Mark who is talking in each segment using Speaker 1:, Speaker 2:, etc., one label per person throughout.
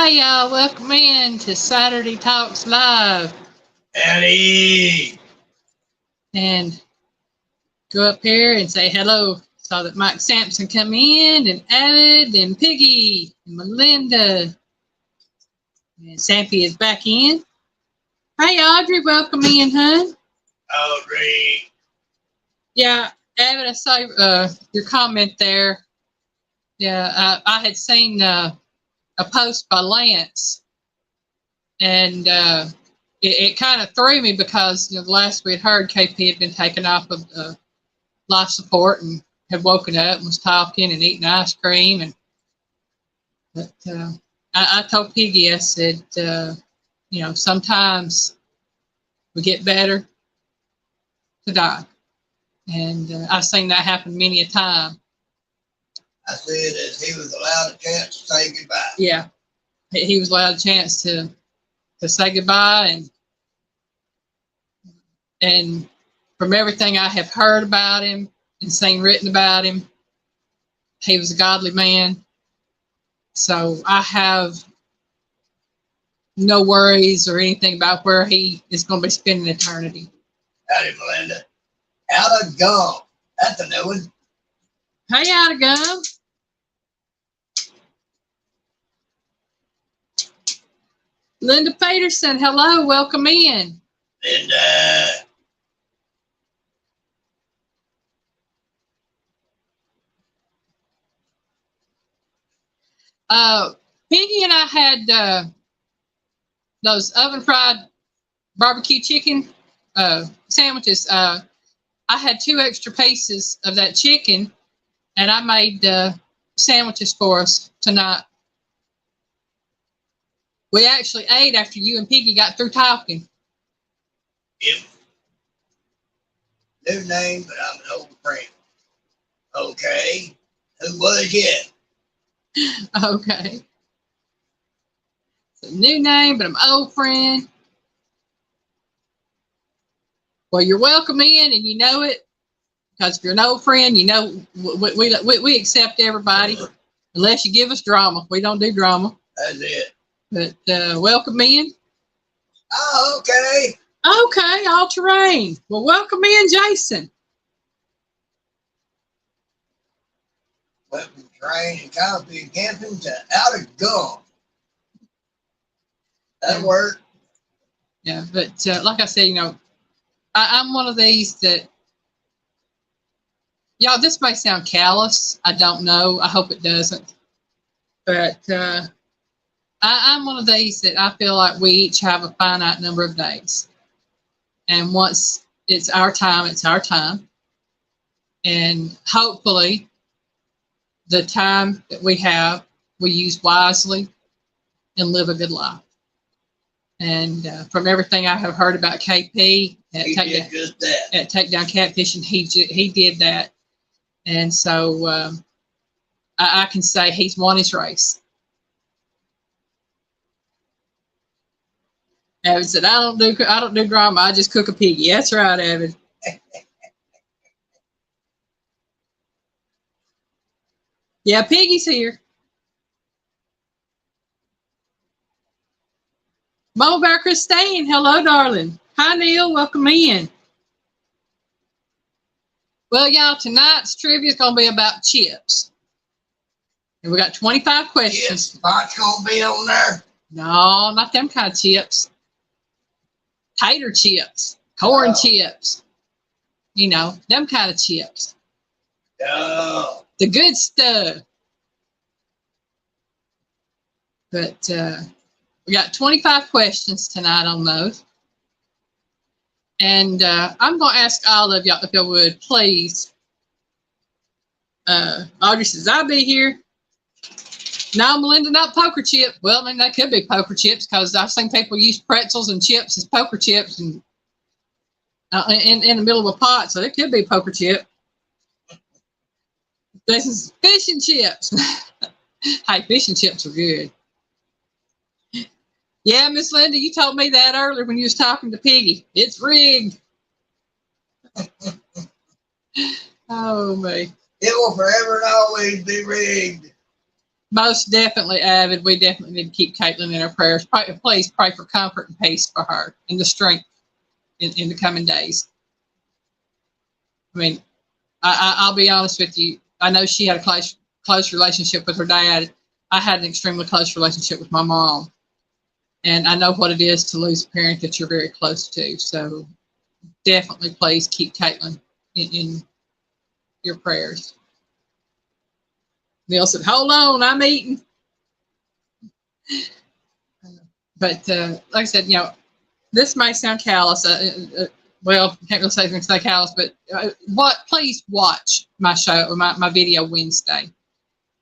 Speaker 1: Hey y'all, welcome in to Saturday Talks Live.
Speaker 2: Howdy.
Speaker 1: And go up here and say hello. Saw that Mike Sampson come in, and Avid, and Piggy, and Melinda. And Sampy is back in. Hey Audrey, welcome in, hun.
Speaker 2: Audrey.
Speaker 1: Yeah, Avid, I saw your comment there. Yeah, I had seen a post by Lance, and it kind of threw me because the last we had heard, KP had been taken off of life support and had woken up and was talking and eating ice cream. But I told Piggy, I said, sometimes we get better to die, and I've seen that happen many a time.
Speaker 2: I said that he was allowed a chance to say goodbye.
Speaker 1: Yeah, he was allowed a chance to say goodbye, and from everything I have heard about him and seen written about him, he was a godly man. So I have no worries or anything about where he is going to be spending eternity.
Speaker 2: Howdy, Melinda. Out of gum. That's a new one.
Speaker 1: Hey, out of gum. Linda Peterson, hello, welcome in.
Speaker 2: Linda.
Speaker 1: Piggy and I had those oven fried barbecue chicken sandwiches. I had 2 extra pieces of that chicken, and I made sandwiches for us tonight. We actually ate after you and Piggy got through talking.
Speaker 2: Yep. New name, but I'm an old friend. Okay. Who was it?
Speaker 1: Okay. So new name, but I'm old friend. Well, you're welcome in, and you know it, because if you're an old friend, you know we accept everybody, unless you give us drama. We don't do drama.
Speaker 2: That's it.
Speaker 1: But welcome in.
Speaker 2: Oh, okay.
Speaker 1: Okay, all terrain. Well, welcome in, Jason.
Speaker 2: Went from train and coffee and camping to out of gum. That'll work.
Speaker 1: Yeah, but like I said, I'm one of these that, y'all, this may sound callous. I don't know. I hope it doesn't. But I'm one of these that I feel like we each have a finite number of days. And once it's our time, it's our time. And hopefully the time that we have, we use wisely and live a good life. And from everything I have heard about KP at Takedown Catfishing, he did that. And so I can say he's won his race. Avid said, I don't do drama. I just cook a piggy. That's right, Avid. Yeah, Piggy's here. Mama Bear Christine, hello, darling. Hi, Neil. Welcome in. Well, y'all, tonight's trivia is going to be about chips. And we got 25 questions.
Speaker 2: Chips, Spot's going to be on there?
Speaker 1: No, not them kind of chips. Tater chips, corn chips. Them kind of chips.
Speaker 2: Oh.
Speaker 1: The good stuff. But we got 25 questions tonight on those. And I'm going to ask all of y'all, if y'all would, please. Audrey says, I'll be here. No, Melinda, not poker chip. Well, I mean, that could be poker chips, because I've seen people use pretzels and chips as poker chips and in the middle of a pot, so it could be poker chip. This is fish and chips. Hey, fish and chips are good. Yeah, Miss Linda, you told me that earlier when you was talking to Piggy. It's rigged. Oh, me.
Speaker 2: It will forever and always be rigged.
Speaker 1: most definitely avid. We definitely need to keep Caitlin in our prayers. Please pray for comfort and peace for her and the strength in the coming days. I mean, I'll be honest with you. I know she had a close relationship with her dad. I had an extremely close relationship with my mom. And I know what it is to lose a parent that you're very close to. So definitely please keep Caitlin in your prayers. Neil said, hold on, I'm eating. But like I said, this may sound callous. Well, can't really say it's callous, but please watch my show or my video Wednesday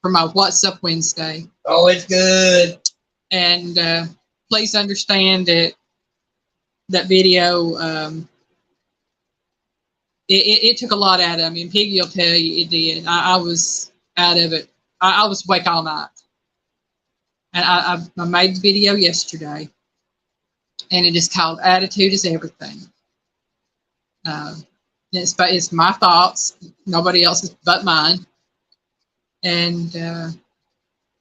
Speaker 1: for my What's Up Wednesday.
Speaker 2: Oh, it's good.
Speaker 1: And please understand that video, it took a lot out of me. And Piggy will tell you it did. I was out of it. I was awake all night. And I made the video yesterday. And it is called Attitude is Everything. It's my thoughts, nobody else's but mine. And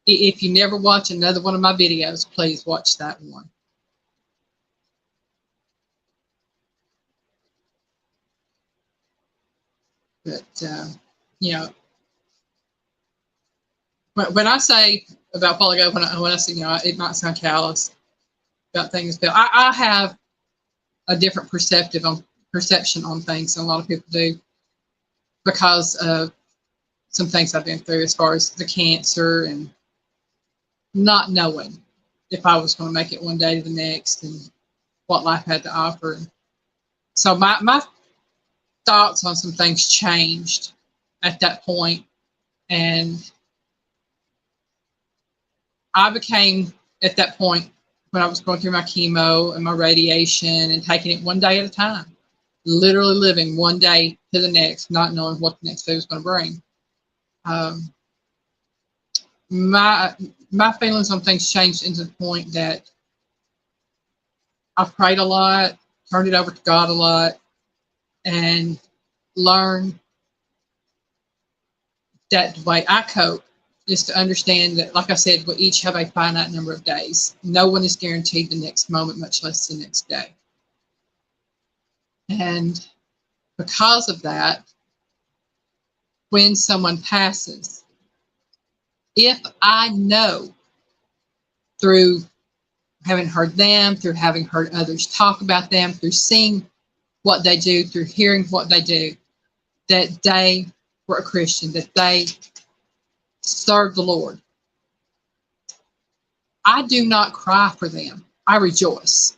Speaker 1: if you never watch another one of my videos, please watch that one. But, when I say about a while ago, when I say, it might sound callous about things, but I have a different perception on things than a lot of people do because of some things I've been through as far as the cancer and not knowing if I was going to make it one day to the next and what life had to offer. So my thoughts on some things changed at that point, and I became, at that point, when I was going through my chemo and my radiation and taking it one day at a time, literally living one day to the next, not knowing what the next day was going to bring. My feelings on things changed into the point that I prayed a lot, turned it over to God a lot, and learned that the way I cope is to understand that, like I said, we each have a finite number of days. No one is guaranteed the next moment, much less the next day. And because of that, when someone passes, if I know through having heard them, through having heard others talk about them, through seeing what they do, through hearing what they do, that they were a Christian, that they served the Lord, I do not cry for them. I rejoice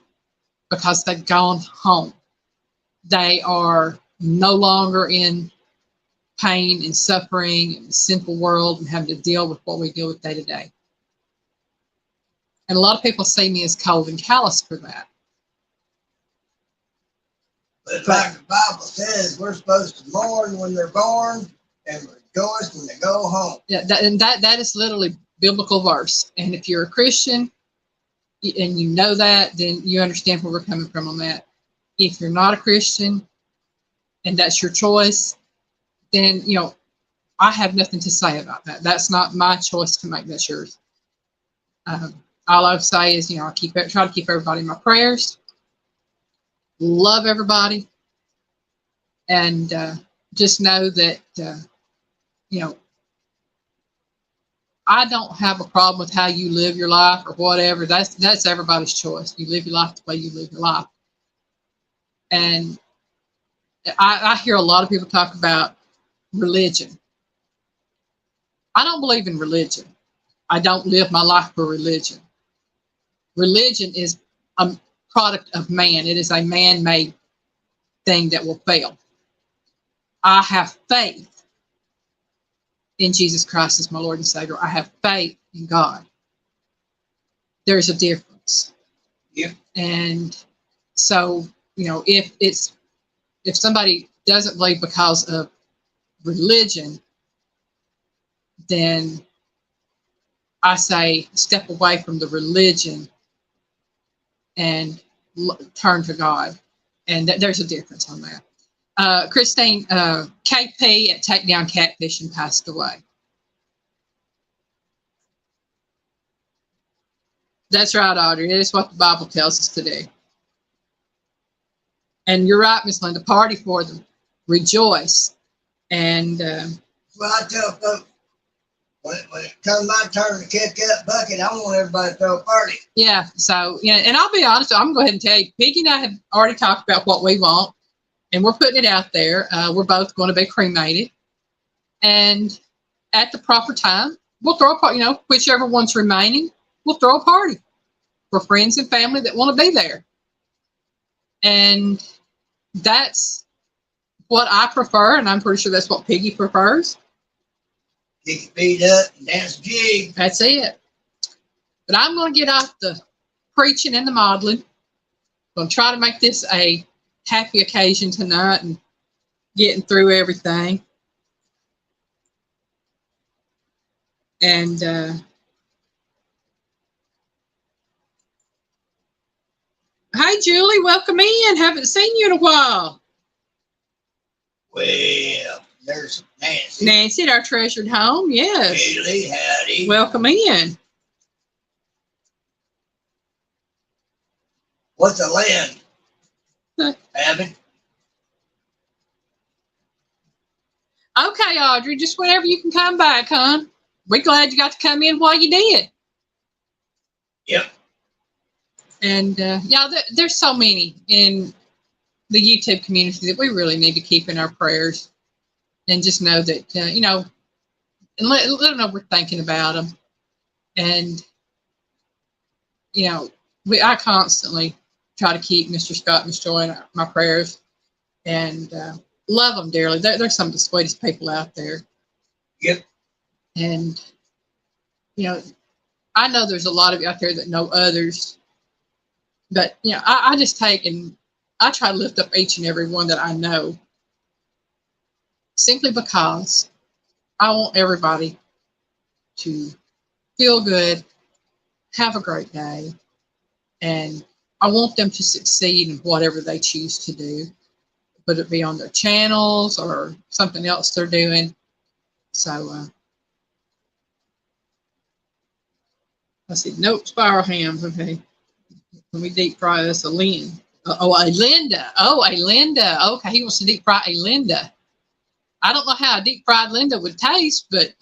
Speaker 1: because they've gone home. They are no longer in pain and suffering in the sinful world and having to deal with what we deal with day to day. And a lot of people see me as cold and callous for that.
Speaker 2: But like the Bible says, we're supposed to mourn when they're born and rejoice when they go home.
Speaker 1: Yeah, that is literally biblical verse. And if you're a Christian and you know that, then you understand where we're coming from on that. If you're not a Christian and that's your choice, then, I have nothing to say about that. That's not my choice to make. That's yours. All I would say is, I try to keep everybody in my prayers, love everybody, and just know that, I don't have a problem with how you live your life or whatever. That's everybody's choice. You live your life the way you live your life. And I hear a lot of people talk about religion. I don't believe in religion. I don't live my life for religion. Religion is a product of man. It is a man-made thing that will fail. I have faith in Jesus Christ as my Lord and Savior. I have faith in God. There's a difference.
Speaker 2: Yeah.
Speaker 1: And so, if somebody doesn't believe because of religion, then I say step away from the religion and turn to God. And there's a difference on that. Christine, KP at Takedown Catfishing passed away. That's right, Audrey. It is what the Bible tells us to do. And you're right, Miss Linda. Party for them. Rejoice. And
Speaker 2: well, I tell folks, when it comes my turn to kick that bucket, I want everybody to throw a party.
Speaker 1: yeah, so, yeah, and I'll be honest, I'm going to go ahead and tell you, Piggy and I have already talked about what we want, and we're putting it out there. We're both going to be cremated. And at the proper time, we'll throw a party, whichever one's remaining, we'll throw a party for friends and family that want to be there. And that's what I prefer, and I'm pretty sure that's what Piggy prefers.
Speaker 2: Kick your feet up and dance a jig.
Speaker 1: That's it. But I'm going to get off the preaching and the modeling. I'm going to try to make this a happy occasion tonight and getting through everything. And hi, Julie. Welcome in. Haven't seen you in a while.
Speaker 2: Well, there's Nancy.
Speaker 1: Nancy at our treasured home. Yes.
Speaker 2: Julie, howdy.
Speaker 1: Welcome in.
Speaker 2: What's a land? Abby?
Speaker 1: Okay, Audrey. Just whenever you can come back, hon. We're glad you got to come in while you did.
Speaker 2: Yep.
Speaker 1: And there's so many in the YouTube community that we really need to keep in our prayers, and just know that and let them know we're thinking about them. And I constantly try to keep Mr. Scott and Miss Joy in my prayers, and love them dearly. They're some of the sweetest people out there.
Speaker 2: Yep.
Speaker 1: And I know there's a lot of you out there that know others, but I just take and I try to lift up each and every one that I know, simply because I want everybody to feel good, have a great day, and I want them to succeed in whatever they choose to do, whether it be on their channels or something else they're doing. So let's see. Nope, spiral hams. Okay. Let me deep fry this. A Linda. A Linda. Okay, he wants to deep fry a Linda. I don't know how a deep fried Linda would taste, but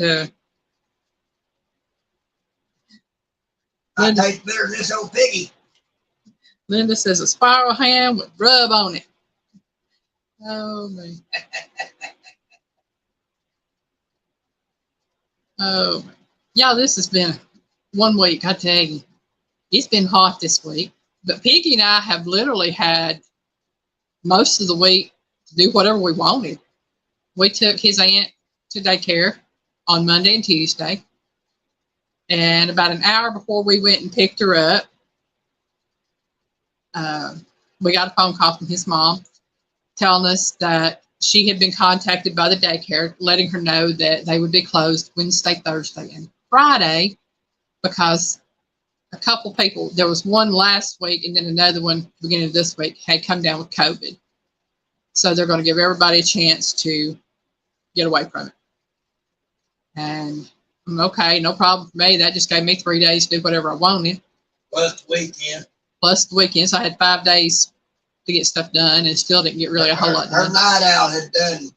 Speaker 2: I taste better than this old Piggy.
Speaker 1: Linda says a spiral ham with rub on it. Oh man. Oh man. Y'all, this has been 1 week, I tell you. It's been hot this week. But Piggy and I have literally had most of the week to do whatever we wanted. We took his aunt to daycare on Monday and Tuesday. And about an hour before we went and picked her up, we got a phone call from his mom telling us that she had been contacted by the daycare, letting her know that they would be closed Wednesday, Thursday, and Friday, because a couple people, there was one last week and then another one beginning of this week, had come down with COVID. So they're going to give everybody a chance to get away from it. And I'm okay, no problem for me. That just gave me 3 days to do whatever I wanted.
Speaker 2: Plus the weekend.
Speaker 1: Plus the weekend. So I had 5 days to get stuff done and still didn't get really a whole lot done.
Speaker 2: Her night owl had done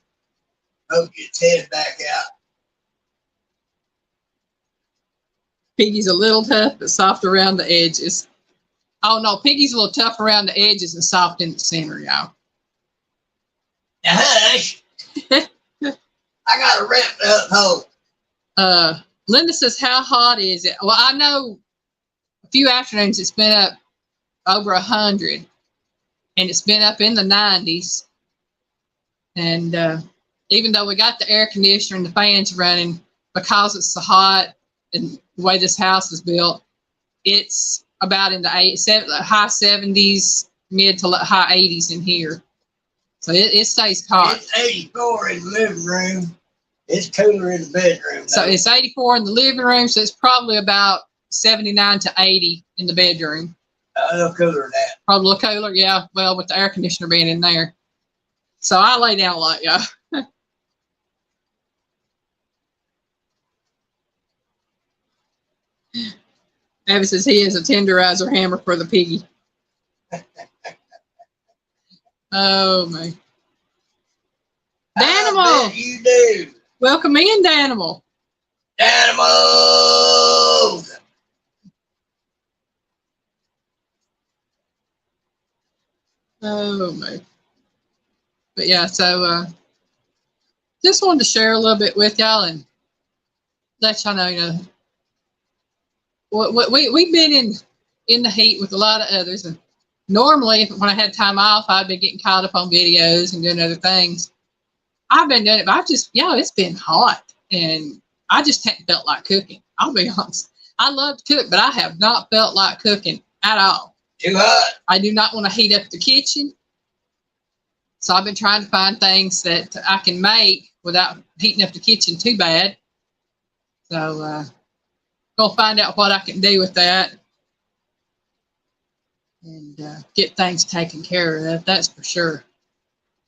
Speaker 2: poked its head back out.
Speaker 1: Piggy's a little tough, but soft around the edges. Oh, no, Piggy's a little tough around the edges and soft in the center, y'all.
Speaker 2: Now, hush. I got a wrapped up hole.
Speaker 1: Linda says, how hot is it? Well, I know a few afternoons it's been up over 100, and it's been up in the 90s. And even though we got the air conditioner and the fans running, because it's so hot and the way this house is built, it's about in the high 70s, mid to high 80s in here. So it stays hot.
Speaker 2: It's 84 in the living room. It's cooler in the bedroom.
Speaker 1: So it's 84 in the living room, so it's probably about 79 to 80 in the bedroom.
Speaker 2: A little cooler than that.
Speaker 1: Probably a little cooler, yeah. Well, with the air conditioner being in there. So I lay down a lot, y'all. Abby says he is a tenderizer hammer for the piggy. Oh, man. Danimal.
Speaker 2: You do.
Speaker 1: Welcome in, Danimal.
Speaker 2: Animals.
Speaker 1: Oh, man. But yeah, so just wanted to share a little bit with y'all and let y'all know, you know, we've been in the heat with a lot of others. And normally, when I had time off, I'd been getting caught up on videos and doing other things. I've been doing it, but it's been hot. And I just haven't felt like cooking. I'll be honest. I love to cook, but I have not felt like cooking at all.
Speaker 2: Too hot.
Speaker 1: I do not want to heat up the kitchen. So I've been trying to find things that I can make without heating up the kitchen too bad. So gonna find out what I can do with that and get things taken care of. That's for sure.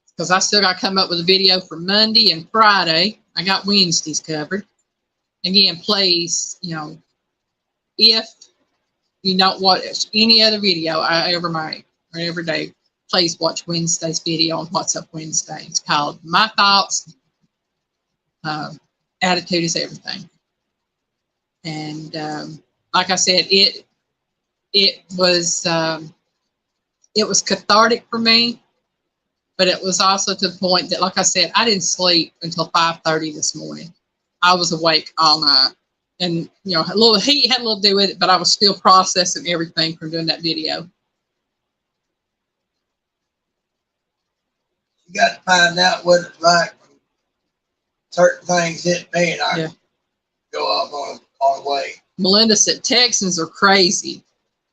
Speaker 1: Because I still got to come up with a video for Monday and Friday. I got Wednesdays covered. Again, please, you know, if you don't watch any other video I ever make or every day, please watch Wednesday's video on What's Up Wednesday. It's called My Thoughts. Attitude is everything. And like I said, it was cathartic for me, but it was also to the point that, like I said, I didn't sleep until 5:30 this morning. I was awake all night, and you know, a little heat had a little to do with it, but I was still processing everything from doing that video.
Speaker 2: You got to find out what it's like when certain things hit me and I go off on a way.
Speaker 1: Melinda said, Texans are crazy.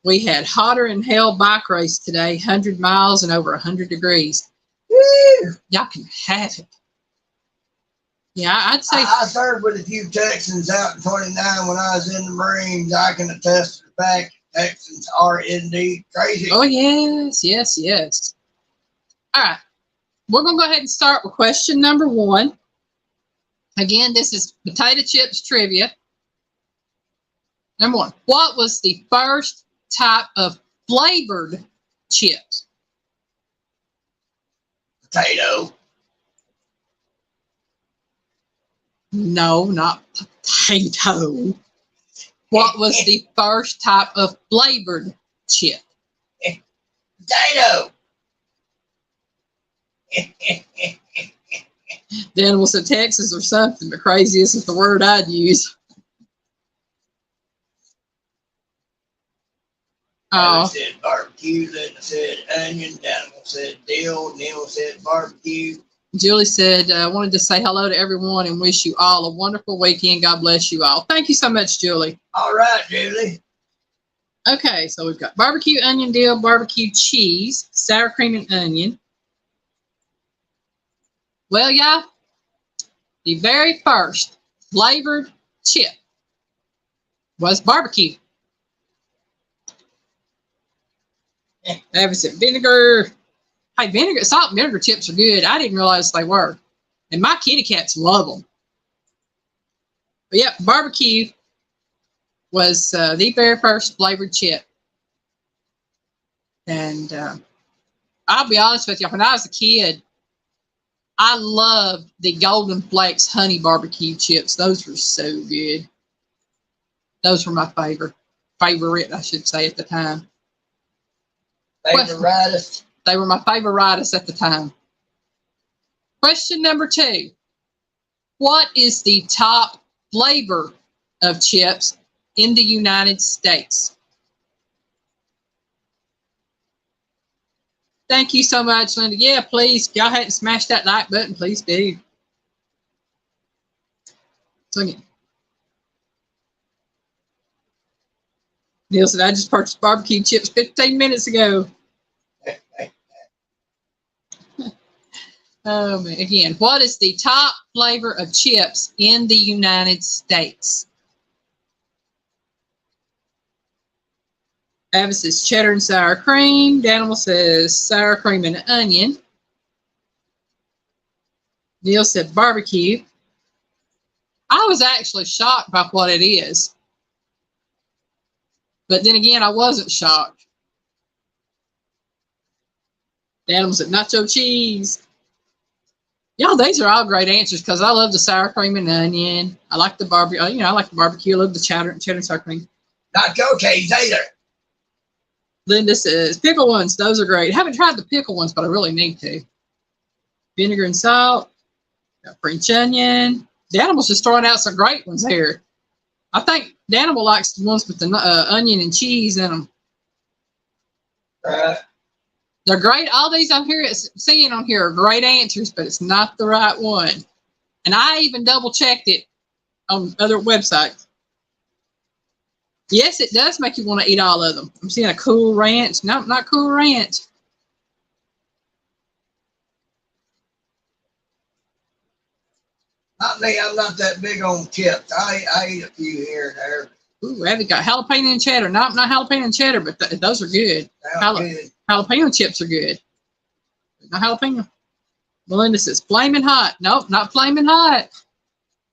Speaker 1: We had hotter than hell bike race today, 100 miles and over 100 degrees.
Speaker 2: Woo!
Speaker 1: Y'all can have it. Yeah, I'd say.
Speaker 2: I served with a few Texans out in 29 when I was in the Marines. I can attest to the fact that Texans are indeed crazy.
Speaker 1: Oh, yes, yes, yes. All right. We're going to go ahead and start with question number 1. Again, this is potato chips trivia. Number 1. What was the first type of flavored chips?
Speaker 2: Potato.
Speaker 1: No, not potato. What was the first type of flavored chip?
Speaker 2: Potato.
Speaker 1: Then was it Texas or something? The craziest is the word I'd use.
Speaker 2: I said barbecue, Linda said onion, Daniel said dill, Neil said barbecue.
Speaker 1: Julie said, I wanted to say hello to everyone and wish you all a wonderful weekend. God bless you all. Thank you so much, Julie.
Speaker 2: All right, Julie.
Speaker 1: Okay, so we've got barbecue, onion, dill, barbecue, cheese, sour cream, and onion. Well, y'all, the very first flavored chip was barbecue. That was it. Vinegar. Hey, vinegar, salt and vinegar chips are good. I didn't realize they were. And my kitty cats love them. But yeah, barbecue was the very first flavored chip. And I'll be honest with you, when I was a kid, I loved the Golden Flakes honey barbecue chips. Those were so good. Those were my favorite, I should say, at the time.
Speaker 2: Favorite?
Speaker 1: They were my favorite at the time. Question number 2. What is the top flavor of chips in the United States? Thank you so much, Linda. Yeah, please, if y'all hadn't smashed that like button, please do. So, Neil said, I just purchased barbecue chips 15 minutes ago. Again, what is the top flavor of chips in the United States? Avis says cheddar and sour cream. Danimal says sour cream and onion. Neil said barbecue. I was actually shocked by what it is. But then again, I wasn't shocked. The animal said nacho cheese. Y'all, these are all great answers because I love the sour cream and onion. I like the barbecue. I like the barbecue. I love the cheddar and sour cream.
Speaker 2: Nacho cheese either.
Speaker 1: Linda says pickle ones. Those are great. I haven't tried the pickle ones, but I really need to. Vinegar and salt. Got French onion. The animal's just throwing out some great ones here. I think the animal likes the ones with the onion and cheese in them. They're great. All these I'm seeing on here are great answers, but it's not the right one. And I even double checked it on other websites. Yes, it does make you want to eat all of them. I'm seeing a Cool Ranch. No, not Cool Ranch.
Speaker 2: Not me. I'm not that big on chips. I eat a few here and there.
Speaker 1: Ooh, have you got jalapeno and cheddar? Not jalapeno and cheddar, but those are good.
Speaker 2: Good.
Speaker 1: Jalapeno chips are good. Not jalapeno. Melinda says flaming hot. Nope, not flaming hot.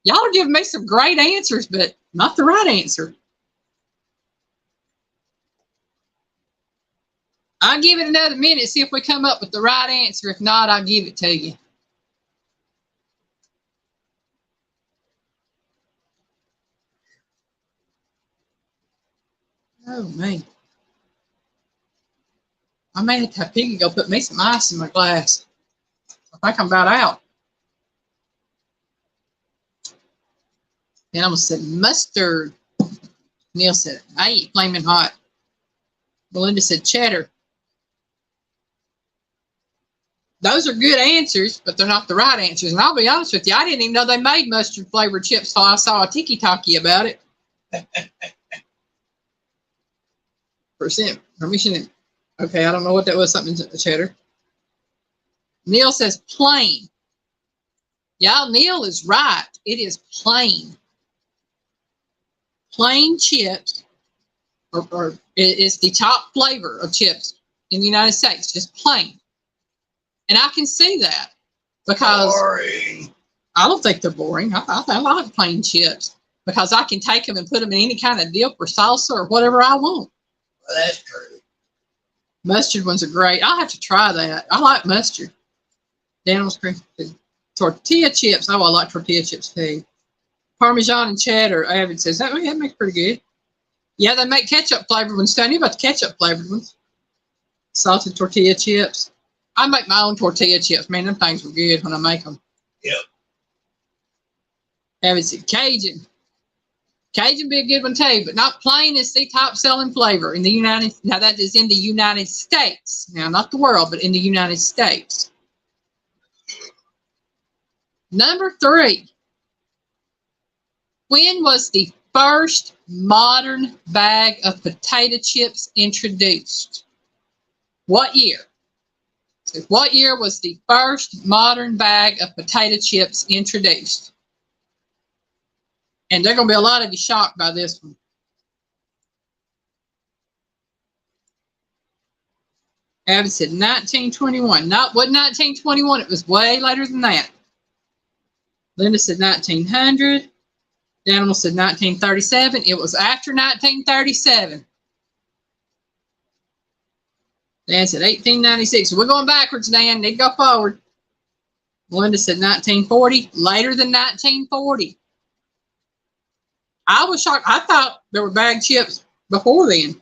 Speaker 1: Y'all are giving me some great answers, but not the right answer. I'll give it another minute, see if we come up with the right answer. If not, I'll give it to you. Oh, man. I may have to have Piggy go put me some ice in my glass. I think I'm about out. Then I almost said mustard. Neil said, I eat flaming hot. Belinda said cheddar. Those are good answers, but they're not the right answers. And I'll be honest with you, I didn't even know they made mustard flavored chips till I saw a tiki-taki about it. Permission. Okay, I don't know what that was. Something cheddar. Neil says plain. Y'all, Neil is right. It is plain. Plain chips or is the top flavor of chips in the United States. Just plain. And I can see that because
Speaker 2: boring.
Speaker 1: I don't think they're boring. I like plain chips because I can take them and put them in any kind of dip or salsa or whatever I want.
Speaker 2: Well, that's true.
Speaker 1: Mustard ones are great. I'll have to try that. I like mustard. Daniel's cream. Tortilla chips. Oh, I like tortilla chips too. Parmesan and cheddar. Avid says that makes pretty good. Yeah, they make ketchup flavored ones. Tell you about the ketchup flavored ones. Salted tortilla chips. I make my own tortilla chips. Man, them things were good when I make them.
Speaker 2: Yep.
Speaker 1: Avid said Cajun. Cajun be a good one too, but not plain is the top selling flavor in the United. Now that is in the United States. Now not the world, but in the United States. Number 3. When was the first modern bag of potato chips introduced? What year? So what year was the first modern bag of potato chips introduced? And they're going to be a lot of you shocked by this one. Abbott said 1921. Not what 1921. It was way later than that. Linda said 1900. Daniel said 1937. It was after 1937. Dan said 1896. So we're going backwards, Dan. Need to go forward. Melinda said 1940. Later than 1940. I was shocked. I thought there were bagged chips before then.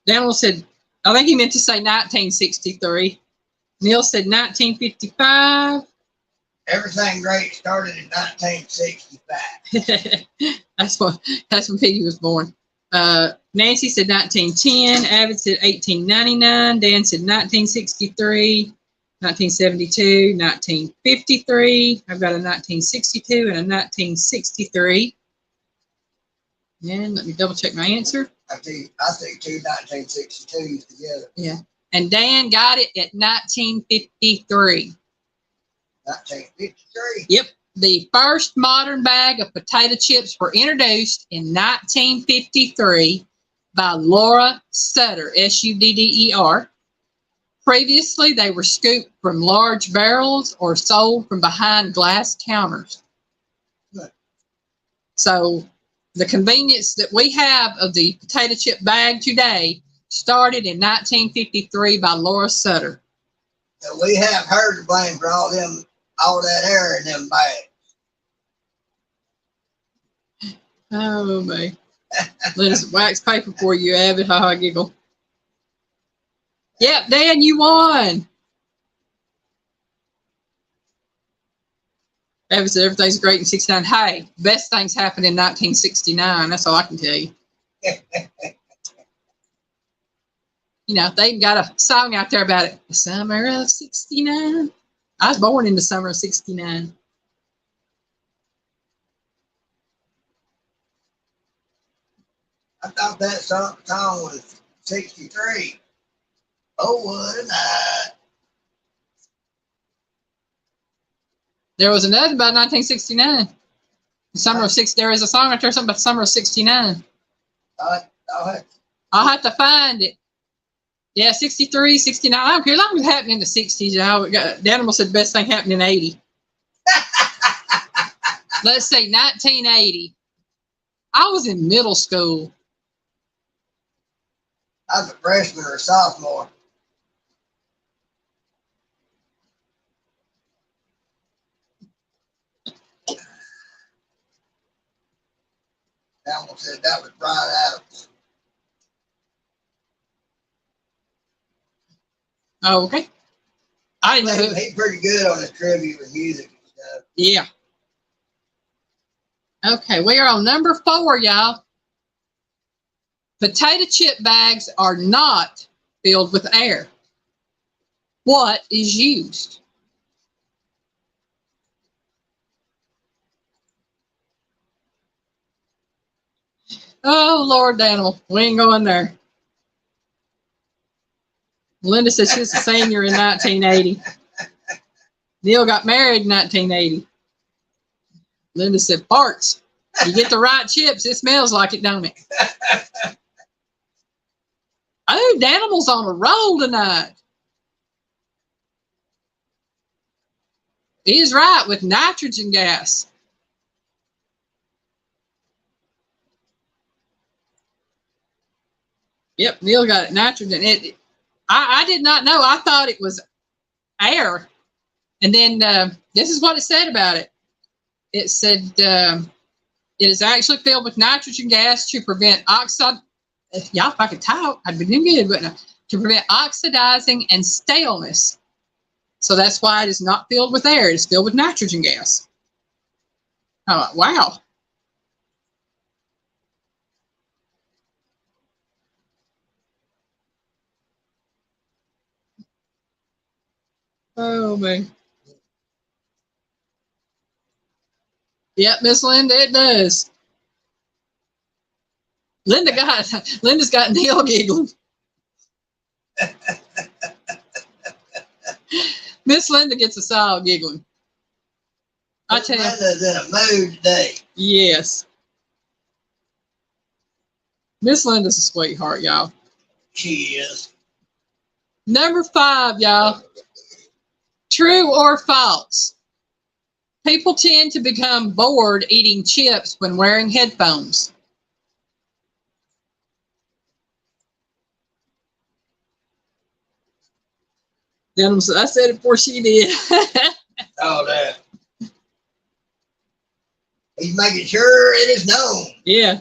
Speaker 1: Daniel said, I think he meant to say 1963. Neil said 1955.
Speaker 2: Everything great started in 1965.
Speaker 1: That's when Piggy was born. Nancy said 1910. Avid said 1899. Dan said 1963. 1972, 1953. I've got a 1962 and a 1963. And let me double check my answer.
Speaker 2: I think two 1962s together.
Speaker 1: Yeah. And Dan got it at 1953.
Speaker 2: 1953?
Speaker 1: Yep. The first modern bag of potato chips were introduced in 1953 by Laura Sutter, Sudder. Previously, they were scooped from large barrels or sold from behind glass counters.
Speaker 2: Good.
Speaker 1: So the convenience that we have of the potato chip bag today started in 1953 by Laura Sutter.
Speaker 2: So we have her to blame for all that air in them bags.
Speaker 1: Oh, man. There's wax paper for you, Abbott. Ha ha, giggle. Yep, Dan, you won. Abbott said everything's great in 69. Hey, best things happened in 1969. That's all I can tell you. You know, they even got a song out there about it. The summer of 69. I was born in the summer of 69.
Speaker 2: I thought that song was 63. Oh, what a night.
Speaker 1: There was another about 1969. The summer of 6. There is a song out there, something about the summer of 69. I'll have to find it. Yeah, 63, 69. I don't care. As long as it happened in the 60s, y'all. The animal said the best thing happened in 80. Let's say 1980. I was in middle school.
Speaker 2: I was a freshman or a sophomore. Animal said that was Brian Adams.
Speaker 1: Oh, okay. I didn't know who.
Speaker 2: He's pretty good on his trivia with music and stuff.
Speaker 1: Yeah. Okay, we are on number 4, y'all. Potato chip bags are not filled with air. What is used? Oh, Lord, animal. We ain't going there. Linda said she was a senior in 1980. Neil got married in 1980. Linda said, farts. You get the right chips, it smells like it, don't it? Oh, the animal's on a roll tonight. He's right with nitrogen gas. Yep, Neil got it. Nitrogen. I did not know. I thought it was air. And then this is what it said about it. It said it is actually filled with nitrogen gas to prevent y'all, if I could talk, I'd be doing good, but no, to prevent oxidizing and staleness. So that's why it is not filled with air. It is filled with nitrogen gas. Oh, wow. Oh, man. Yep, Miss Linda, it does. Linda's got Neil giggling. Miss Linda gets us all giggling. I tell you.
Speaker 2: Linda's in a mood today.
Speaker 1: Yes. Miss Linda's a sweetheart, y'all.
Speaker 2: She is.
Speaker 1: Number 5, y'all. True or false? People tend to become bored eating chips when wearing headphones. I said it before she did.
Speaker 2: Oh, that. He's making sure it is known.
Speaker 1: Yeah.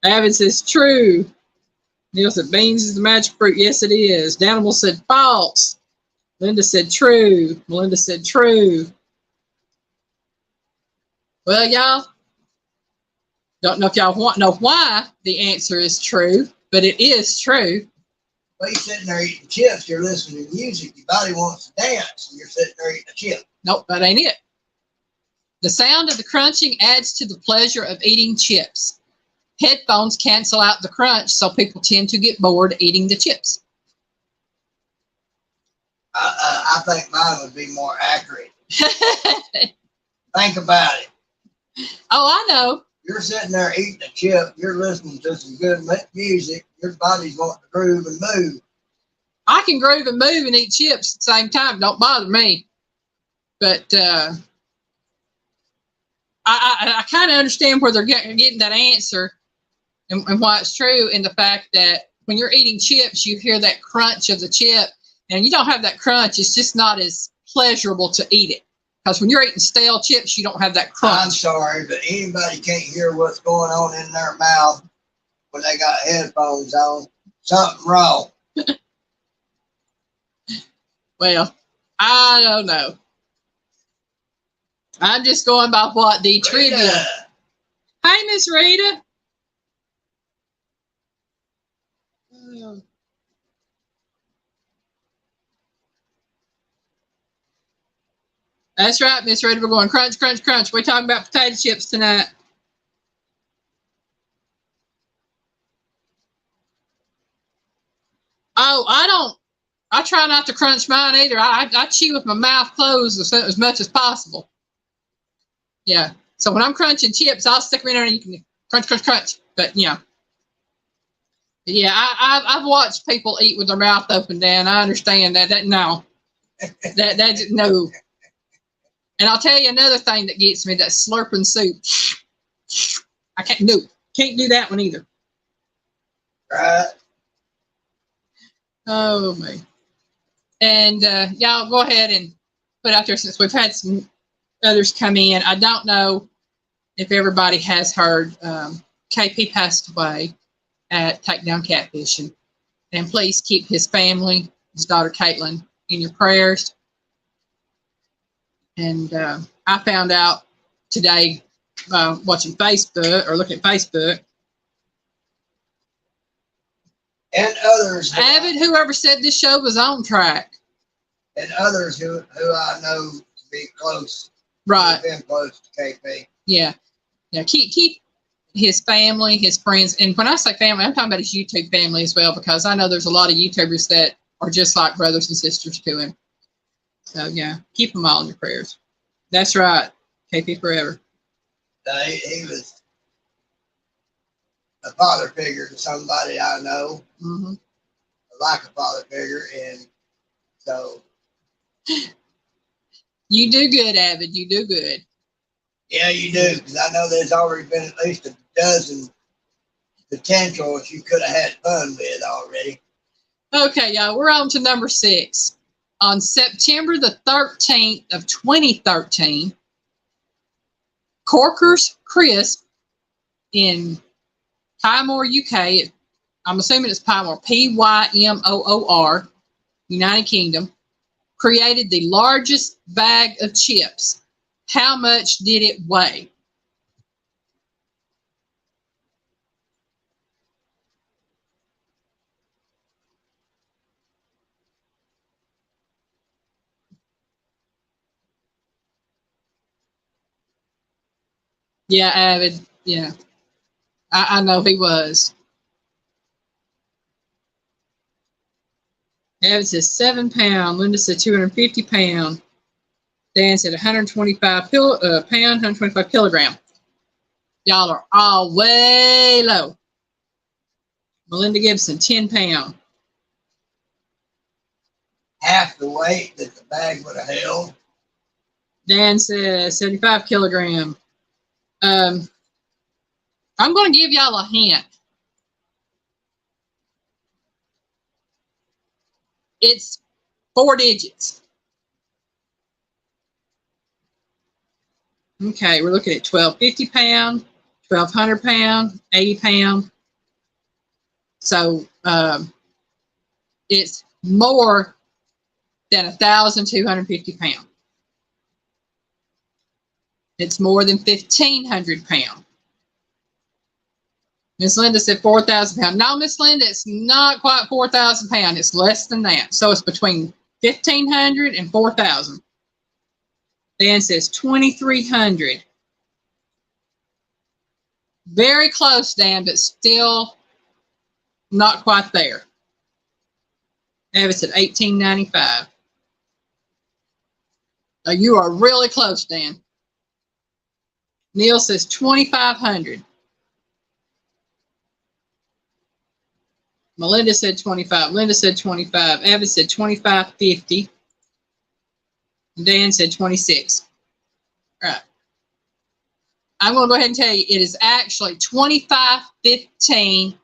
Speaker 1: Avid says true. Neil said beans is the magic fruit. Yes, it is. Danimal said false. Linda said true. Melinda said true. Well, y'all, don't know if y'all want to know why the answer is true, but it is true.
Speaker 2: Well, you're sitting there eating chips, you're listening to music, your body wants to dance, and you're sitting there eating a chip.
Speaker 1: Nope, that ain't it. The sound of the crunching adds to the pleasure of eating chips. Headphones cancel out the crunch, so people tend to get bored eating the chips.
Speaker 2: I think mine would be more accurate. Think about it.
Speaker 1: Oh, I know.
Speaker 2: You're sitting there eating a chip, you're listening to some good music, your body's wanting to groove and move.
Speaker 1: I can groove and move and eat chips at the same time. Don't bother me. But I kind of understand where they're getting that answer and why it's true, in the fact that when you're eating chips, you hear that crunch of the chip, and you don't have that crunch. It's just not as pleasurable to eat it. Because when you're eating stale chips, you don't have that crunch.
Speaker 2: I'm sorry, but anybody can't hear what's going on in their mouth when they got headphones on. Something wrong.
Speaker 1: Well, I don't know. I'm just going by what the trivia. Hi, Miss Rita. That's right, Miss Rita. We're going crunch, crunch, crunch. We're talking about potato chips tonight. Oh, I try not to crunch mine either. I chew with my mouth closed as much as possible. Yeah. So when I'm crunching chips, I'll stick them in there and you can crunch, crunch, crunch. But yeah. Yeah, I've watched people eat with their mouth open, Dan. I understand that. No. That no. And I'll tell you another thing that gets me, that slurping soup. I can't do that one either.
Speaker 2: Right.
Speaker 1: Oh man. And y'all go ahead and put out there, since we've had some others come in. I don't know if everybody has heard. KP passed away at Takedown Catfishing. And please keep his family, his daughter Caitlin, in your prayers. And I found out today, watching Facebook or looking at Facebook.
Speaker 2: And others.
Speaker 1: Avid, whoever said this show was on track.
Speaker 2: And others who I know to be close.
Speaker 1: Right.
Speaker 2: Been close to KP.
Speaker 1: Yeah. Yeah. Keep his family, his friends. And when I say family, I'm talking about his YouTube family as well, because I know there's a lot of YouTubers that are just like brothers and sisters to him. So, yeah, keep them all in your prayers. That's right. KP forever.
Speaker 2: He was a father figure to somebody I know.
Speaker 1: Mm-hmm.
Speaker 2: Like a father figure. And so.
Speaker 1: You do good, Avid. You do good.
Speaker 2: Yeah, you do. Because I know there's already been at least a dozen potentials you could have had fun with already.
Speaker 1: Okay, y'all. We're on to number 6. On September the 13th of 2013, Corker's Crisp in Pymore, UK, I'm assuming it's Pymore, Pymoor, United Kingdom, created the largest bag of chips. How much did it weigh? Yeah, Avid. Yeah. I know he was. Avid says 7 pound. Linda said 250 pound. Dan said 125 pound, 125 kilogram. Y'all are all way low. Melinda Gibson, 10 pound.
Speaker 2: Half the weight that the bag would have held.
Speaker 1: Dan says 75 kilogram. I'm going to give y'all a hint. It's 4 digits. Okay, we're looking at 1,250 pound, 1,200 pound, 80 pound. So it's more than 1,250 pound. It's more than 1,500 pound. Miss Linda said 4,000 pound. No, Miss Linda, it's not quite 4,000 pound. It's less than that. So it's between 1,500 and 4,000. Dan says 2,300. Very close, Dan, but still not quite there. Avis at 1,895. Now you are really close, Dan. Neil says 2,500. Melinda said 25. Linda said 25. Avis said 2,550. Dan said 26. All right. I'm going to go ahead and tell you it is actually 25.15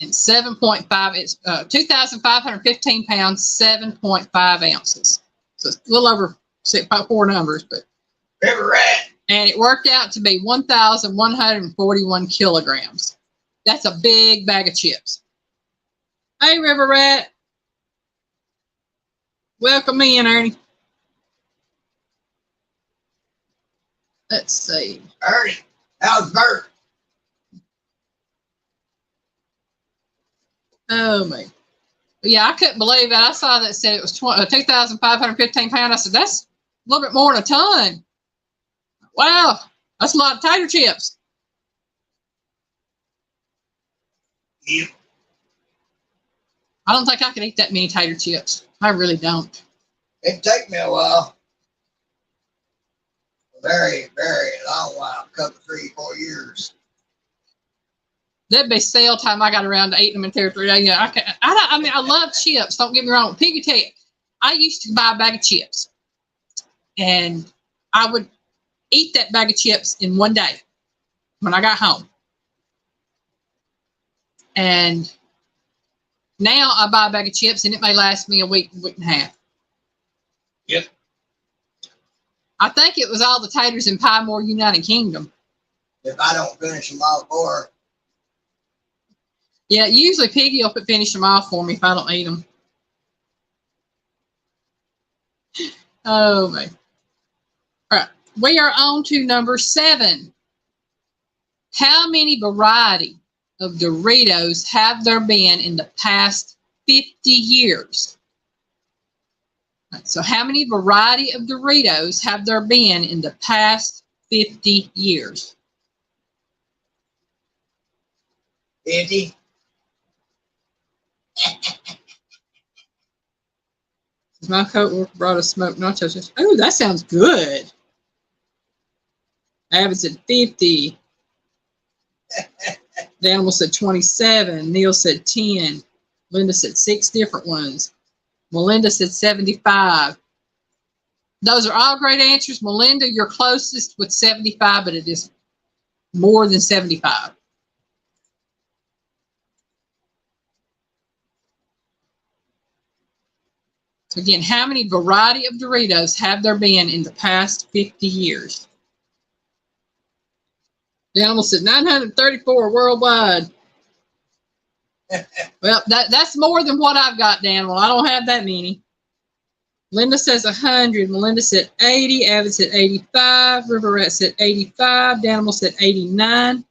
Speaker 1: and 7.5. It's 2,515 pounds, 7.5 ounces. So it's a little over about 4 numbers, but
Speaker 2: River rat.
Speaker 1: and it worked out to be 1,141 kilograms. That's a big bag of chips. Hey, River Rat. Welcome in, Ernie. Let's see.
Speaker 2: Ernie, how's Bert?
Speaker 1: Oh, man. Yeah, I couldn't believe that. I saw that said it was 2,515 pounds. I said, that's a little bit more than a ton. Wow, that's a lot of tater chips.
Speaker 2: Yep.
Speaker 1: I don't think I could eat that many tater chips. I really don't.
Speaker 2: It'd take me a while. A very, very long while. A couple, 3, 4 years.
Speaker 1: That'd be sale time I got around to eating them in 2 or 3 days. Yeah, I mean, I love chips. Don't get me wrong. Piggy tell, I used to buy a bag of chips, and I would eat that bag of chips in one day when I got home. And now I buy a bag of chips, and it may last me a week, week and a half.
Speaker 2: Yep.
Speaker 1: I think it was all the taters in Pie More United Kingdom.
Speaker 2: If I don't finish them all for.
Speaker 1: Yeah, usually Piggy will finish them off for me if I don't eat them. Oh, man. All right. We are on to number 7. How many variety of Doritos have there been in the past 50 years? Right, so how many variety of Doritos have there been in the past 50 years?
Speaker 2: 50.
Speaker 1: My coworker brought us smoked nachos. Oh, that sounds good. Abbott said 50. Daniel said 27. Neil said 10. Linda said 6 different ones. Melinda said 75. Those are all great answers. Melinda, you're closest with 75, but it is more than 75. So again, how many variety of Doritos have there been in the past 50 years? Daniel said 934 worldwide. Well, that's more than what I've got, Daniel. I don't have that many. Linda says 100. Melinda said 80. Avid said 85. River Rat said 85. Daniel said 89.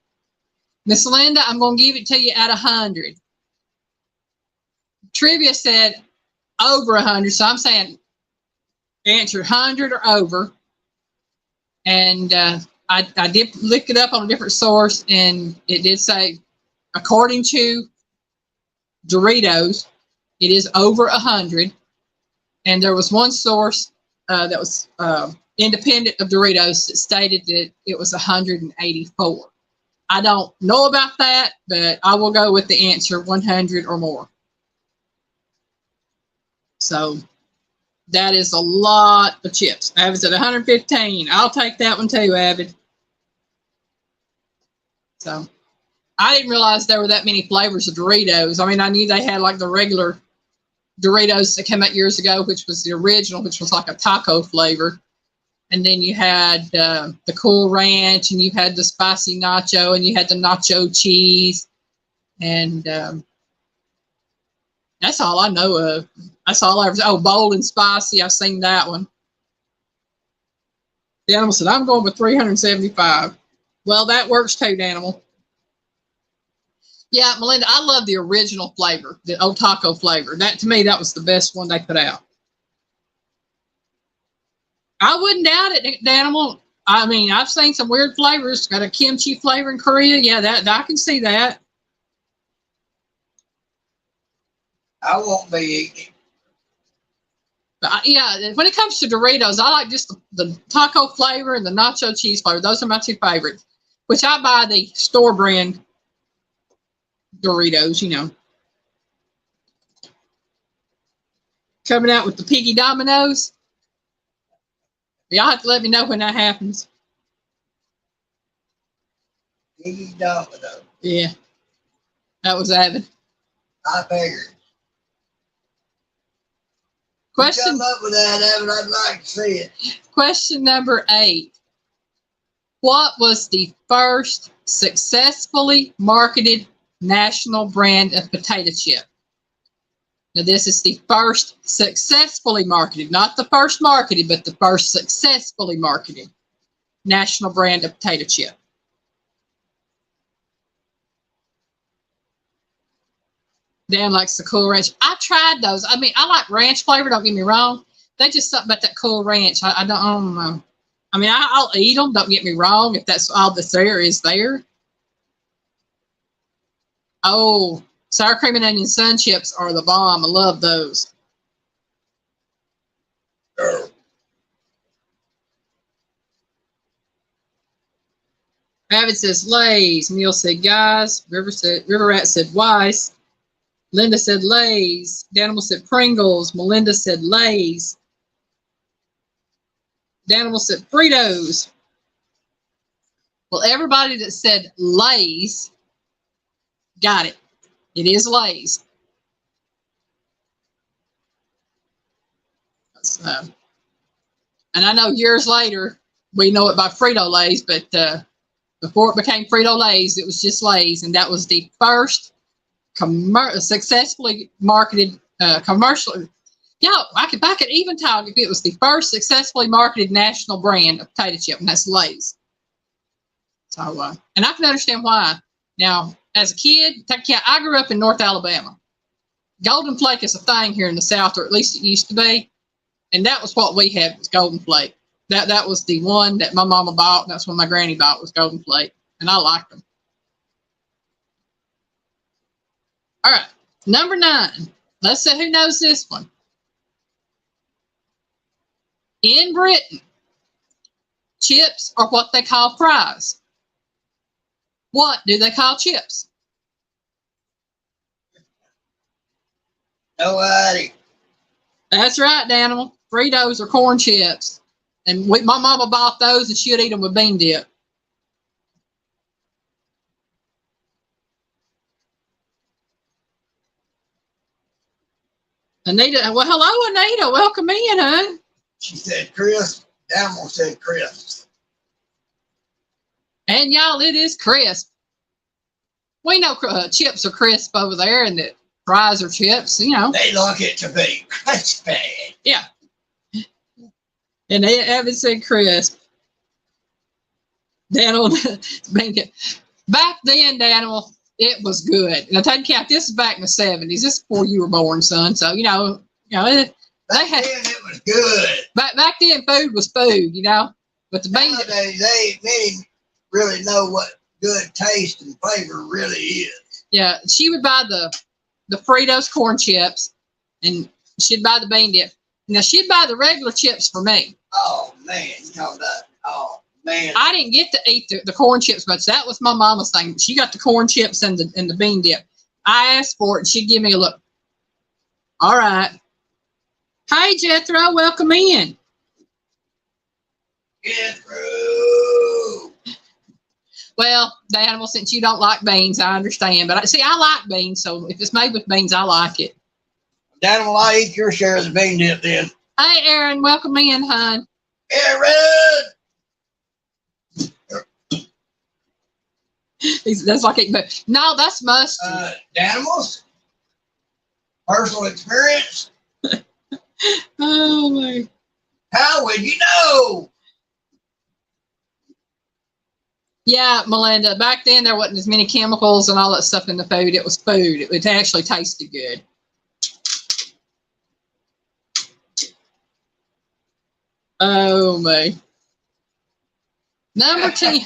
Speaker 1: Miss Linda, I'm going to give it to you at 100. Trivia said over 100, so I'm saying answer 100 or over. And I did look it up on a different source, and it did say, according to Doritos, it is over 100. And there was one source that was independent of Doritos that stated that it was 184. I don't know about that, but I will go with the answer 100 or more. So that is a lot of chips. Avid's at 115. I'll take that one too, Avid. So I didn't realize there were that many flavors of Doritos. I mean, I knew they had like the regular Doritos that came out years ago, which was the original, which was like a taco flavor. And then you had the Cool Ranch, and you had the spicy nacho, and you had the nacho cheese. And that's all I know of. That's all I ever. Oh, bold and spicy. I've seen that one. The animal said, I'm going with 375. Well, that works too, Danimal. Yeah, Melinda, I love the original flavor, the old taco flavor. That, to me, that was the best one they put out. I wouldn't doubt it, Danimal. I mean, I've seen some weird flavors. Got a kimchi flavor in Korea. Yeah, that I can see that.
Speaker 2: I won't be eating.
Speaker 1: But yeah, when it comes to Doritos, I like just the taco flavor and the nacho cheese flavor. Those are my 2 favorites, which I buy the store brand Doritos, you know. Coming out with the Piggy Dominoes. Y'all have to let me know when that happens.
Speaker 2: Iggy Domino.
Speaker 1: Yeah, that was Avid.
Speaker 2: I figured.
Speaker 1: Question.
Speaker 2: Come up with that, Avid. I'd like to see it.
Speaker 1: Question number 8. What was the first successfully marketed national brand of potato chip? Now, this is the first successfully marketed, not the first marketed, but the first successfully marketed national brand of potato chip. Dan likes the Cool Ranch. I tried those. I mean, I like ranch flavor, don't get me wrong. They just something about that Cool Ranch. I don't know. I mean, I'll eat them, don't get me wrong, if that's all that's there is there. Oh, sour cream and onion sun chips are the bomb. I love those.
Speaker 2: Oh.
Speaker 1: Avid says Lay's. Neil said guys. River Rat said Weiss. Linda said Lay's. Danimal said Pringles. Melinda said Lay's. Danimal said Fritos. Well, everybody that said Lay's got it. It is Lay's. So, and I know years later, we know it by Frito-Lay's, but before it became Frito-Lay's, it was just Lay's, and that was the first successfully marketed commercial. Yeah, I could even talk if it was the first successfully marketed national brand of potato chip, and that's Lay's. So, and I can understand why. Now, as a kid, I grew up in North Alabama. Golden Flake is a thing here in the South, or at least it used to be, and that was what we had was Golden Flake. That was the one that my mama bought. That's what my granny bought was Golden Flake, and I liked them. All right, number 9. Let's see who knows this one. In Britain, chips are what they call fries. What do they call chips?
Speaker 2: No idea.
Speaker 1: That's right, Danimal. Fritos are corn chips. And my mama bought those and she'd eat them with bean dip. Anita, well, hello, Anita. Welcome in, huh?
Speaker 2: She said crisp. Danimal said crisp.
Speaker 1: And y'all, it is crisp. We know chips are crisp over there and that fries are chips, you know.
Speaker 2: They like it to be crispy.
Speaker 1: Yeah. And they haven't said crisp. Danimal, back then, Danimal, it was good. And I tell you, this is back in the 70s. This is before you were born, son. So, you know, they had.
Speaker 2: Then it was good.
Speaker 1: Back then, food was food, you know. But the
Speaker 2: nowadays, they really know what good taste and flavor really is.
Speaker 1: Yeah, she would buy the Fritos corn chips, and she'd buy the bean dip. Now she'd buy the regular chips for me.
Speaker 2: Oh man, you know that. Oh man,
Speaker 1: I didn't get to eat the corn chips much. That was my mama's thing. She got the corn chips and the bean dip. I asked for it, and she'd give me a look. All right. Hey Jethro, welcome in.
Speaker 2: Jethro.
Speaker 1: Well, the Animal, since you don't like beans, I understand. But I like beans, so if it's made with beans, I like it.
Speaker 2: Danimal, I eat your share of the bean dip then.
Speaker 1: Hey, Aaron, welcome in, hon.
Speaker 2: Aaron!
Speaker 1: That's like it. No, that's mustard.
Speaker 2: Danimals? Personal experience?
Speaker 1: Oh, my.
Speaker 2: How would you know?
Speaker 1: Yeah, Melinda, back then there wasn't as many chemicals and all that stuff in the food. It was food. It actually tasted good. Oh, my. Number 10.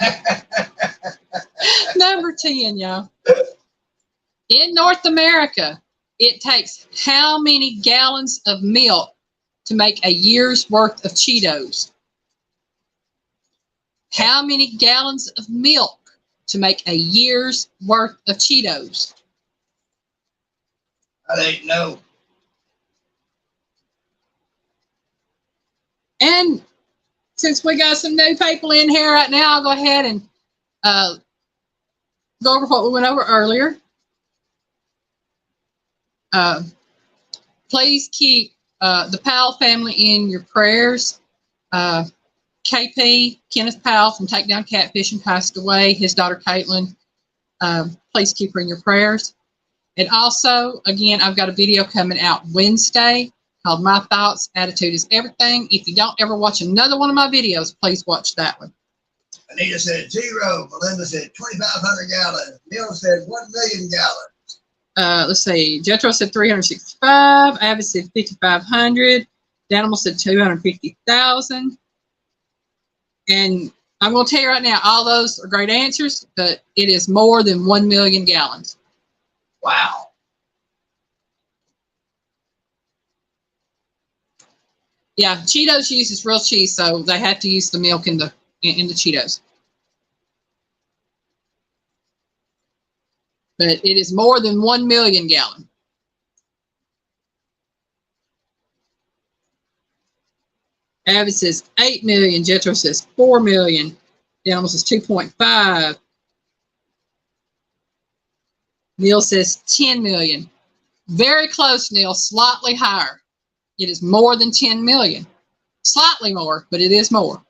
Speaker 1: Number 10, y'all. In North America, it takes how many gallons of milk to make a year's worth of Cheetos? How many gallons of milk to make a year's worth of Cheetos?
Speaker 2: I don't know.
Speaker 1: And since we got some new people in here right now, I'll go ahead and go over what we went over earlier. Please keep the Powell family in your prayers. KP, Kenneth Powell from Takedown Catfishing, passed away. His daughter Caitlin, please keep her in your prayers. And also, again, I've got a video coming out Wednesday called My Thoughts, Attitude is Everything. If you don't ever watch another one of my videos, please watch that one.
Speaker 2: Anita said 0. Melinda said 2,500 gallons. Neil said 1 million gallons.
Speaker 1: Let's see. Jethro said 365. Avid said 5,500. Danimal said 250,000. And I'm going to tell you right now, all those are great answers, but it is more than 1 million gallons.
Speaker 2: Wow.
Speaker 1: Yeah, Cheetos uses real cheese, so they have to use the milk in the Cheetos. But it is more than 1 million gallons. Avid says 8 million. Jethro says 4 million. Danimal says 2.5. Neil says 10 million. Very close, Neil. Slightly higher. It is more than 10 million. Slightly more, but it is more.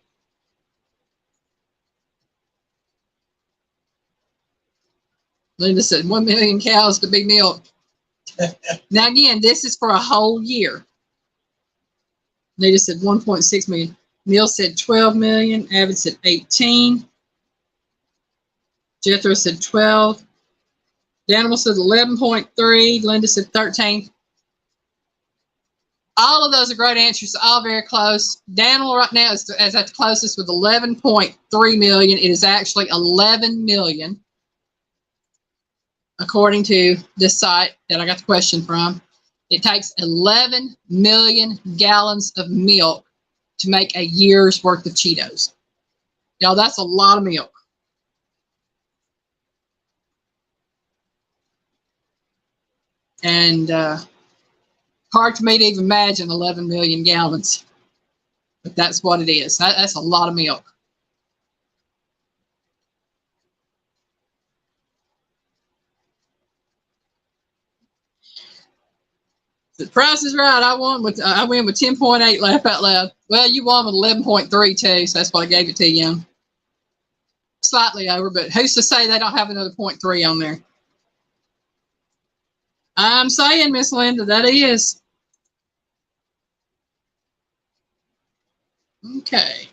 Speaker 1: Linda said 1 million cows to be milked. Now, again, this is for a whole year. Nita said 1.6 million. Neil said 12 million. Avid said 18. Jethro said 12. Danimal said 11.3. Linda said 13. All of those are great answers, all very close. Danimal right now is at the closest with 11.3 million. It is actually 11 million, according to this site that I got the question from. It takes 11 million gallons of milk to make a year's worth of Cheetos. Y'all, that's a lot of milk. And hard for me to even imagine 11 million gallons. But that's what it is. That's a lot of milk. The price is right. I win with 10.8. Laugh out loud. Well, you won with 11.3 too, so that's what I gave it to you. Slightly over, but who's to say they don't have another 0.3 on there? I'm saying, Miss Linda, that is. Okay.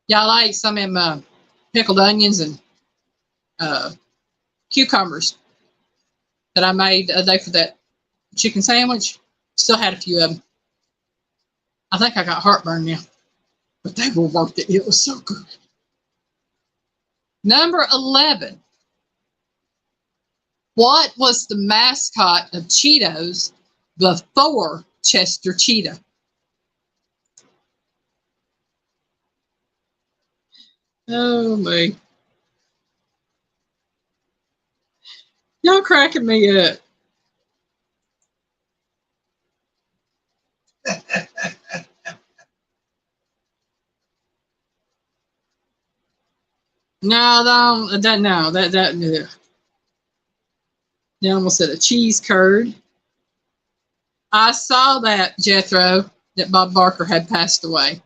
Speaker 1: Y'all like some of them pickled onions and cucumbers that I made the other day for that chicken sandwich? Still had a few of them. I think I got heartburn now, but they were worth it. It was so good. Number 11. What was the mascot of Cheetos before Chester Cheetah? Oh, my. Y'all cracking me up. No, that. They almost said a cheese curd. I saw that, Jethro, that Bob Barker had passed away.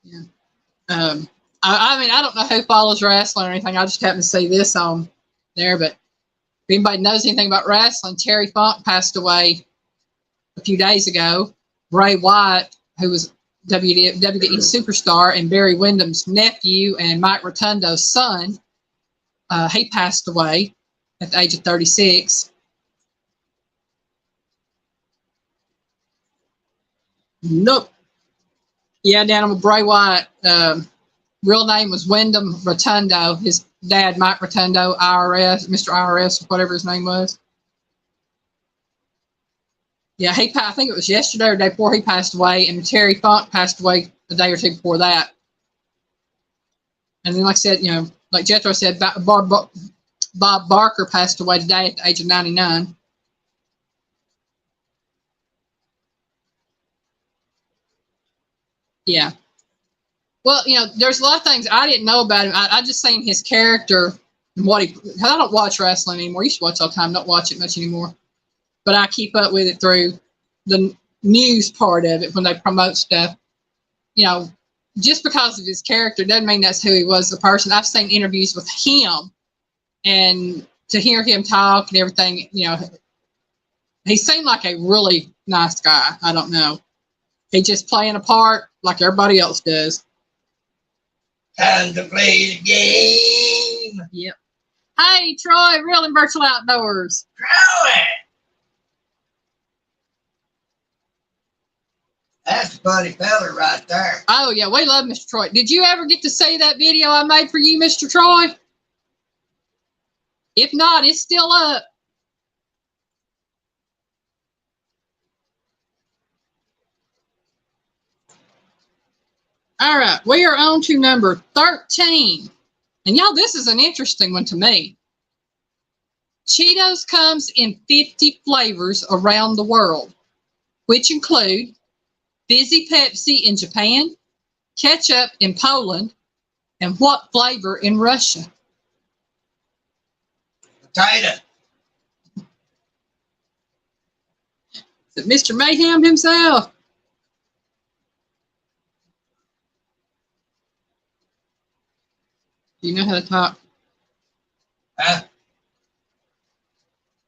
Speaker 1: Yeah. I mean, I don't know who follows wrestling or anything. I just happened to see this on there. But if anybody knows anything about wrestling, Terry Funk passed away a few days ago. Bray Wyatt, who was WWE superstar and Barry Windham's nephew and Mike Rotundo's son, he passed away at the age of 36. Nope. Yeah, down with Bray Wyatt. Real name was Wyndham Rotundo. His dad, Mike Rotundo, IRS, Mr. IRS, whatever his name was. Yeah, I think it was yesterday or the day before he passed away, and Terry Funk passed away a day or two before that. And then, like I said, like Jethro said, Bob Barker passed away today at the age of 99. Yeah. Well, you know, there's a lot of things I didn't know about him. I just seen his character and what he. I don't watch wrestling anymore. I used to watch all the time. Don't watch it much anymore. But I keep up with it through the news part of it when they promote stuff. You know, just because of his character doesn't mean that's who he was as a person. I've seen interviews with him, and to hear him talk and everything, you know, he seemed like a really nice guy. I don't know. He just playing a part like everybody else does.
Speaker 2: Time to play the game.
Speaker 1: Yep. Hey, Troy, Real and Virtual Outdoors.
Speaker 2: Troy! That's a funny fella right there.
Speaker 1: Oh, yeah, we love Mr. Troy. Did you ever get to see that video I made for you, Mr. Troy? If not, it's still up. All right, we are on to number 13. And y'all, this is an interesting one to me. Cheetos comes in 50 flavors around the world, which include Fizzy Pepsi in Japan, ketchup in Poland, and what flavor in Russia?
Speaker 2: Potato.
Speaker 1: Is it Mr. Mayhem himself? Do you know how to talk?
Speaker 2: Huh?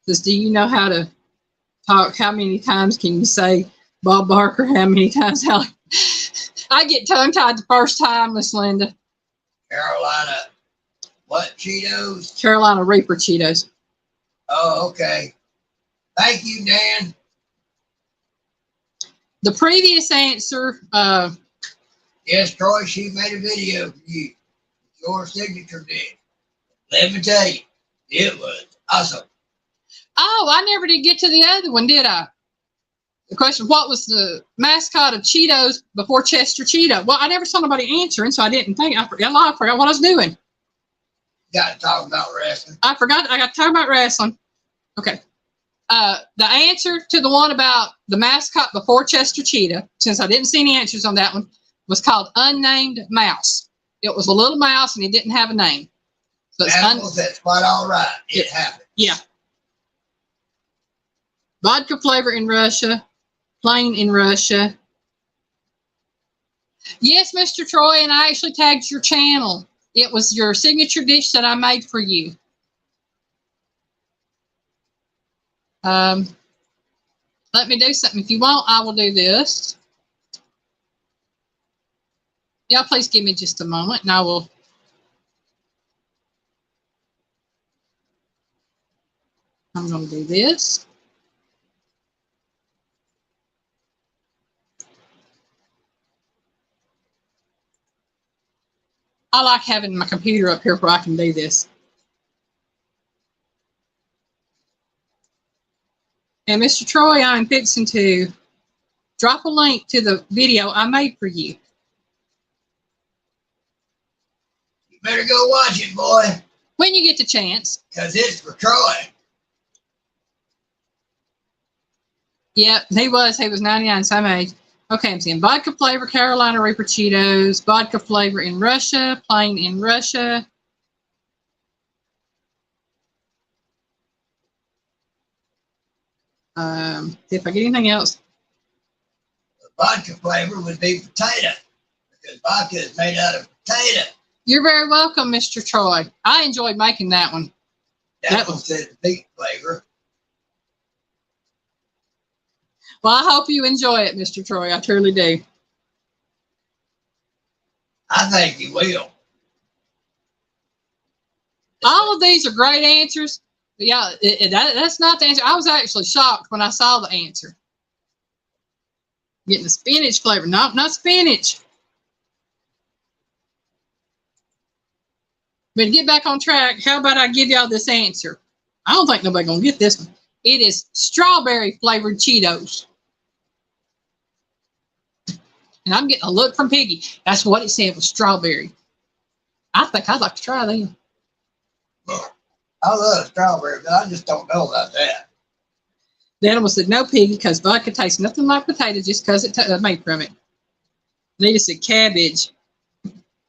Speaker 1: Says, do you know how to talk? How many times can you say Bob Barker? How many times? I get tongue-tied the first time, Miss Linda.
Speaker 2: Carolina. What Cheetos?
Speaker 1: Carolina Reaper Cheetos.
Speaker 2: Oh, okay. Thank you, Dan.
Speaker 1: The previous answer,
Speaker 2: Yes, Troy, she made a video for you. Your signature did. Let me tell you, it was awesome.
Speaker 1: oh, I never did get to the other one, did I? The question, what was the mascot of Cheetos before Chester Cheetah? Well, I never saw nobody answering, so I didn't think. I forgot what I was doing.
Speaker 2: Got to talk about wrestling.
Speaker 1: I forgot. I got to talk about wrestling. Okay. The answer to the one about the mascot before Chester Cheetah, since I didn't see any answers on that one, was called Unnamed Mouse. It was a little mouse, and he didn't have a name. So it's
Speaker 2: that's quite all right. It happened.
Speaker 1: Yeah. Vodka flavor in Russia, plain in Russia. Yes, Mr. Troy, and I actually tagged your channel. It was your signature dish that I made for you. Let me do something. If you want, I will do this. Yeah, please give me just a moment, and I will. I'm going to do this. I like having my computer up here where I can do this. And Mr. Troy, I'm fixing to drop a link to the video I made for you.
Speaker 2: You better go watch it, boy.
Speaker 1: When you get the chance.
Speaker 2: Because it's for Troy.
Speaker 1: Yep, he was 99, some age. Okay, I'm seeing vodka flavor, Carolina Reaper Cheetos, vodka flavor in Russia, plain in Russia. If I get anything else.
Speaker 2: The vodka flavor would be potato. Because vodka is made out of potato.
Speaker 1: You're very welcome, Mr. Troy. I enjoyed making that one.
Speaker 2: That one said beet flavor.
Speaker 1: Well, I hope you enjoy it, Mr. Troy. I truly do.
Speaker 2: I think you will.
Speaker 1: All of these are great answers. But yeah, that's not the answer. I was actually shocked when I saw the answer. Getting the spinach flavor. No, not spinach. But to get back on track, how about I give y'all this answer? I don't think nobody's going to get this one. It is strawberry flavored Cheetos. And I'm getting a look from Piggy. That's what it said was strawberry. I think I'd like to try them.
Speaker 2: I love strawberry, but I just don't know about that.
Speaker 1: The animal said, no, Piggy, because vodka tastes nothing like potato just because it's made from it. Nita said cabbage.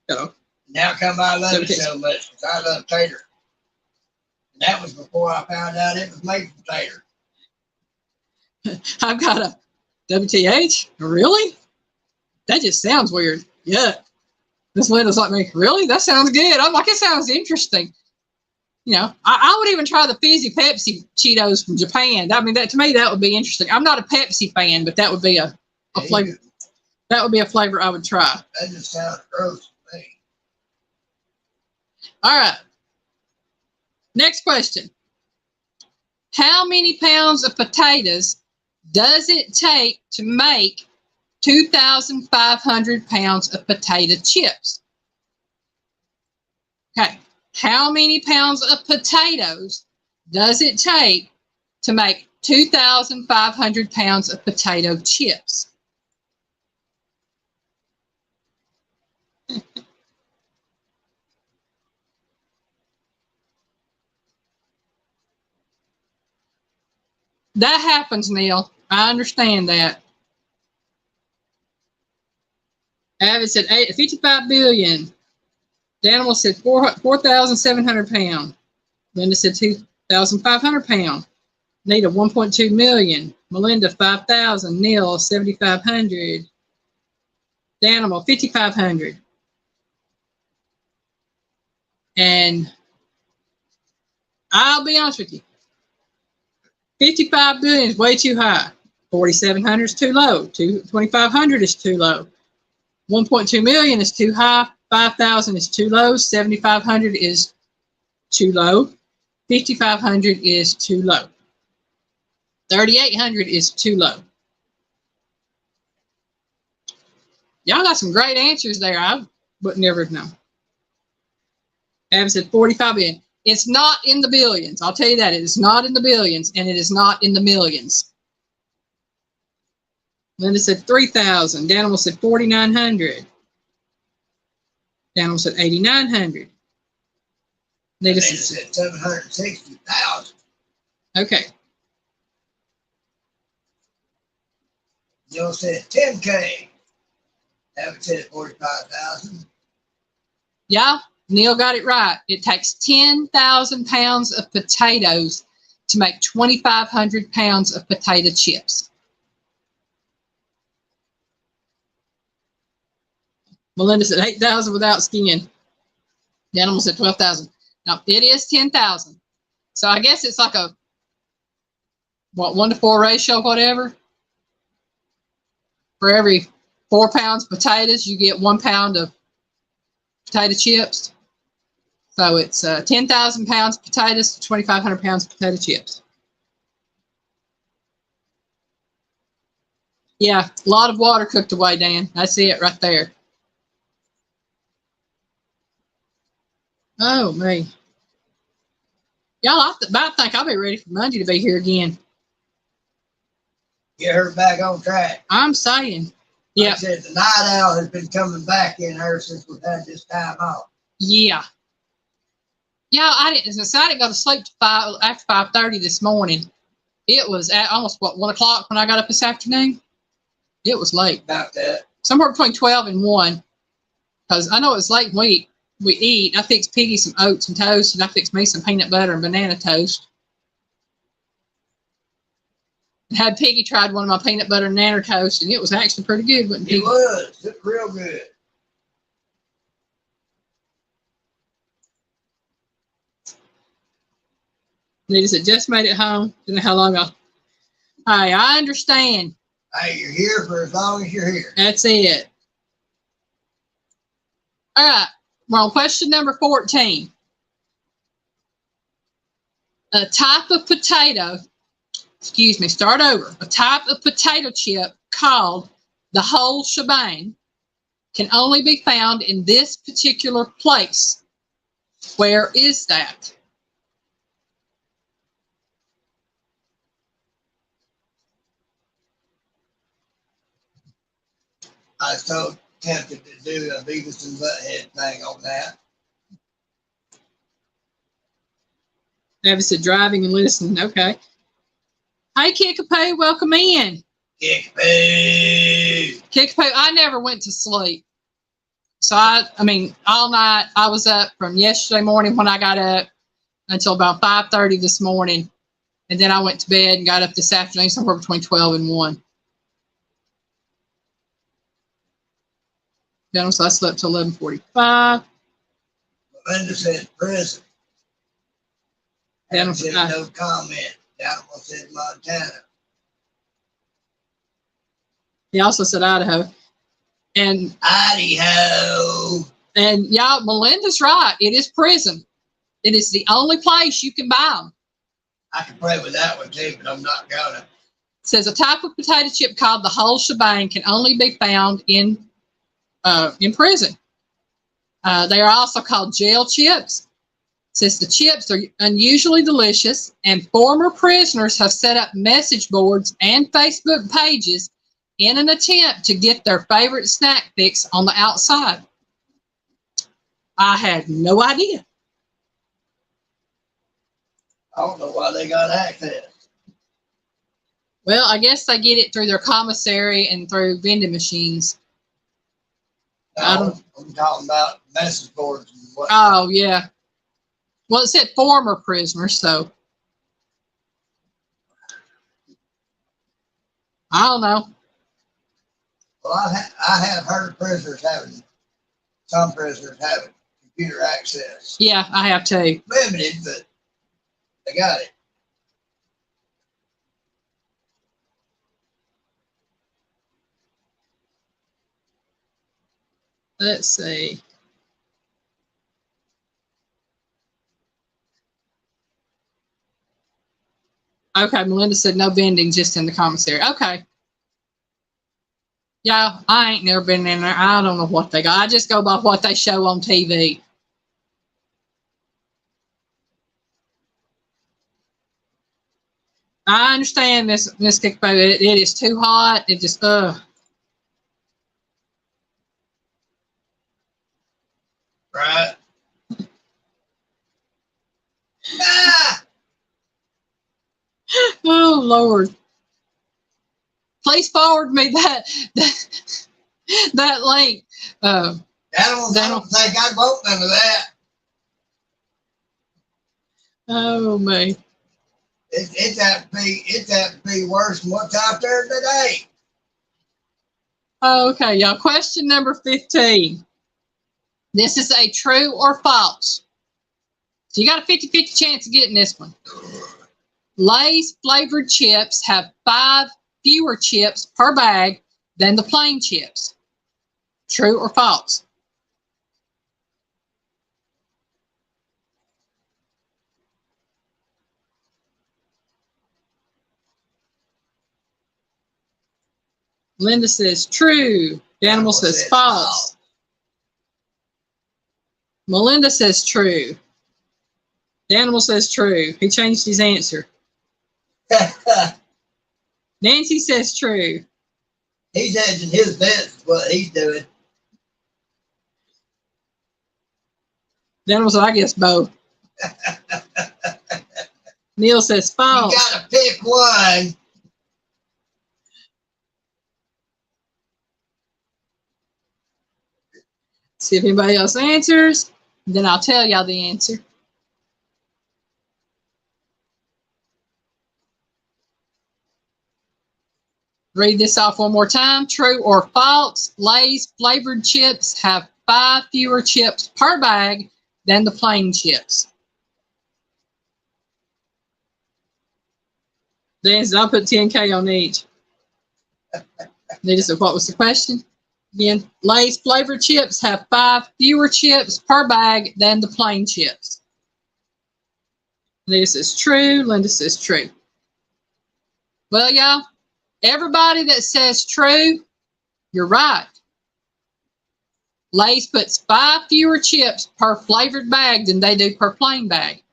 Speaker 2: Now come I love it so much because I love tater. And that was before I found out it was made from tater.
Speaker 1: I've got a WTH? Really? That just sounds weird. Yeah. Miss Linda's like me, really? That sounds good. I'm like, it sounds interesting. You know, I would even try the fizzy Pepsi Cheetos from Japan. I mean, that to me, that would be interesting. I'm not a Pepsi fan, but that would be a flavor. That would be a flavor I would try.
Speaker 2: That just sounds gross to me.
Speaker 1: All right. Next question. How many pounds of potatoes does it take to make 2,500 pounds of potato chips? Okay. How many pounds of potatoes does it take to make 2,500 pounds of potato chips? That happens, Neil. I understand that. Avid said 55 billion. Danimal said 4,700 pounds. Linda said 2,500 pounds. Nita 1.2 million. Melinda 5,000. Neil 7,500. Danimal 5,500. And I'll be honest with you. 55 billion is way too high. 4,700 is too low. 2,500 is too low. 1.2 million is too high. 5,000 is too low. 7,500 is too low. 5,500 is too low. 3,800 is too low. Y'all got some great answers there. I would never have known. Adam said 45 billion. It's not in the billions. I'll tell you that. It is not in the billions, and it is not in the millions. Linda said 3,000. Danimal said 4,900. Danimal said 8,900. Nita
Speaker 2: said 760,000.
Speaker 1: Okay.
Speaker 2: Joe said 10K. Abbott said 45,000.
Speaker 1: Yeah, Neil got it right. It takes 10,000 pounds of potatoes to make 2,500 pounds of potato chips. Melinda said 8,000 without skin. The animal said 12,000. Now, it is 10,000. So I guess it's like a, 1-to-4 ratio, whatever. For every 4 pounds of potatoes, you get 1 pound of potato chips. So it's 10,000 pounds of potatoes to 2,500 pounds of potato chips. Yeah, a lot of water cooked away, Dan. I see it right there. Oh, me. Y'all, I think I'll be ready for Monday to be here again.
Speaker 2: Get her back on track.
Speaker 1: I'm saying. Yeah.
Speaker 2: Like I said, the night owl has been coming back in her since we've had this time off.
Speaker 1: Yeah. Yeah, I didn't go to sleep after 5:30 this morning. It was at almost, 1 o'clock when I got up this afternoon? It was late.
Speaker 2: About that.
Speaker 1: Somewhere between 12 and 1. Because I know it's late when we eat. I fixed Piggy some oats and toast, and I fixed me some peanut butter and banana toast. I had Piggy tried one of my peanut butter and banana toast, and it was actually pretty good, wasn't it?
Speaker 2: It was. It was real good.
Speaker 1: Nita said, just made it home. Didn't know how long ago. Hey, I understand.
Speaker 2: Hey, you're here for as long as you're here.
Speaker 1: That's it. All right. We're on question number 14. A type of potato, start over. A type of potato chip called the whole shebang can only be found in this particular place. Where is that?
Speaker 2: I was so tempted to do a Beavis and Butthead thing on that.
Speaker 1: Travis said driving and listening. Okay. Hey, Kickapoo, welcome in.
Speaker 2: Kickapoo.
Speaker 1: Kickapoo, I never went to sleep. So I mean, all night I was up from yesterday morning when I got up until about 5:30 this morning. And then I went to bed and got up this afternoon somewhere between 12 and 1. Then so I slept till 11:45.
Speaker 2: Linda said prison.
Speaker 1: Then
Speaker 2: said no comment. Animal said Montana.
Speaker 1: He also said Idaho. And
Speaker 2: Idaho.
Speaker 1: And y'all, Melinda's right. It is prison. It is the only place you can buy them.
Speaker 2: I can play with that one too, but I'm not gonna.
Speaker 1: It says a type of potato chip called the whole shebang can only be found in prison. They are also called jail chips. It says the chips are unusually delicious, and former prisoners have set up message boards and Facebook pages in an attempt to get their favorite snack fix on the outside. I had no idea.
Speaker 2: I don't know why they got access.
Speaker 1: Well, I guess they get it through their commissary and through vending machines.
Speaker 2: I'm talking about message boards and what.
Speaker 1: Oh, yeah. Well, it said former prisoners, so. I don't know.
Speaker 2: Well, I have heard of some prisoners having computer access.
Speaker 1: Yeah, I have too.
Speaker 2: Limited, but they got it.
Speaker 1: Let's see. Okay, Melinda said no vending, just in the commissary. Okay. Yeah, I ain't never been in there. I don't know what they got. I just go by what they show on TV. I understand, Miss Kickapoo. It is too hot. It just,
Speaker 2: Right. Ah!
Speaker 1: Oh, Lord. Please forward me that link.
Speaker 2: Animals, I don't think I wrote none of that.
Speaker 1: Oh, man.
Speaker 2: It's have to be worse than what's out there today.
Speaker 1: Okay, y'all. Question number 15. This is a true or false. So you got a 50-50 chance of getting this one. Lay's flavored chips have 5 fewer chips per bag than the plain chips. True or false? Linda says true. Animal says false. Melinda says true. The animal says true. He changed his answer. Nancy says true.
Speaker 2: He's edging his bets, what he's doing.
Speaker 1: The animal says, I guess both. Neil says false.
Speaker 2: You gotta pick one.
Speaker 1: See if anybody else answers. Then I'll tell y'all the answer. Read this off one more time. True or false? Lay's flavored chips have 5 fewer chips per bag than the plain chips. Then I'll put 10K on each. They just said, what was the question? Again, Lay's flavored chips have 5 fewer chips per bag than the plain chips. This is true. Linda says true. Well, y'all, everybody that says true, you're right. Lay's puts 5 fewer chips per flavored bag than they do per plain bag.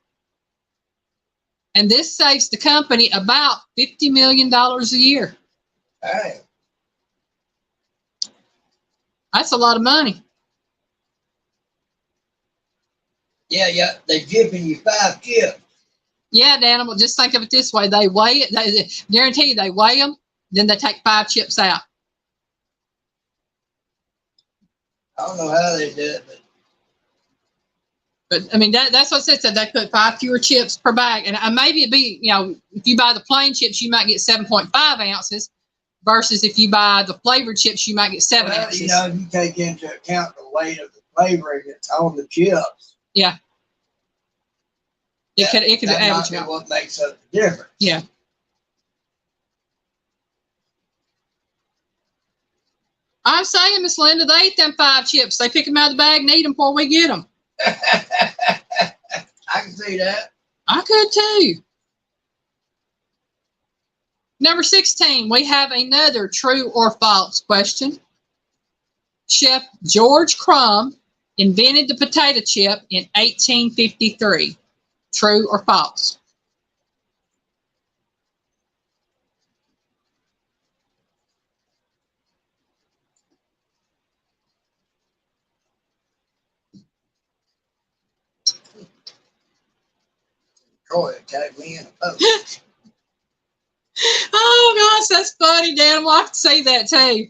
Speaker 1: And this saves the company about $50 million a year.
Speaker 2: Hey.
Speaker 1: That's a lot of money.
Speaker 2: Yeah, they're giving you 5 chips.
Speaker 1: Yeah, the animal, just think of it this way. They weigh it. They guarantee you they weigh them. Then they take 5 chips out.
Speaker 2: I don't know how they do it,
Speaker 1: But I mean, that's what it said. They put 5 fewer chips per bag. And maybe it'd be, if you buy the plain chips, you might get 7.5 ounces versus if you buy the flavored chips, you might get 7 ounces.
Speaker 2: You take into account the weight of the flavoring that's on the chips.
Speaker 1: Yeah. It could average out.
Speaker 2: What makes up the difference.
Speaker 1: Yeah. I'm saying, Miss Linda, they eat them 5 chips. They pick them out of the bag and eat them before we get them.
Speaker 2: I can see that.
Speaker 1: I could too. Number 16, we have another true or false question. Chef George Crumb invented the potato chip in 1853. True or false?
Speaker 2: Troy attacked me in a post.
Speaker 1: Oh, gosh, that's funny, Dan. Well, I can say that too.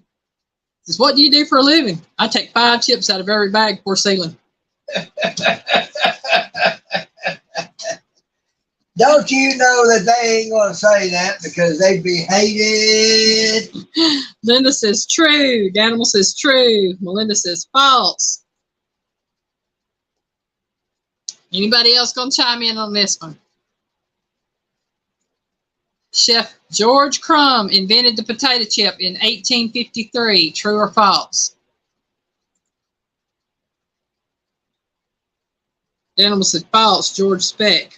Speaker 1: Says, what do you do for a living? I take 5 chips out of every bag before sealing.
Speaker 2: Don't you know that they ain't going to say that because they'd be hated?
Speaker 1: Linda says true. Danimal says true. Melinda says false. Anybody else going to chime in on this one? Chef George Crumb invented the potato chip in 1853. True or false? Danimal said false. George Speck.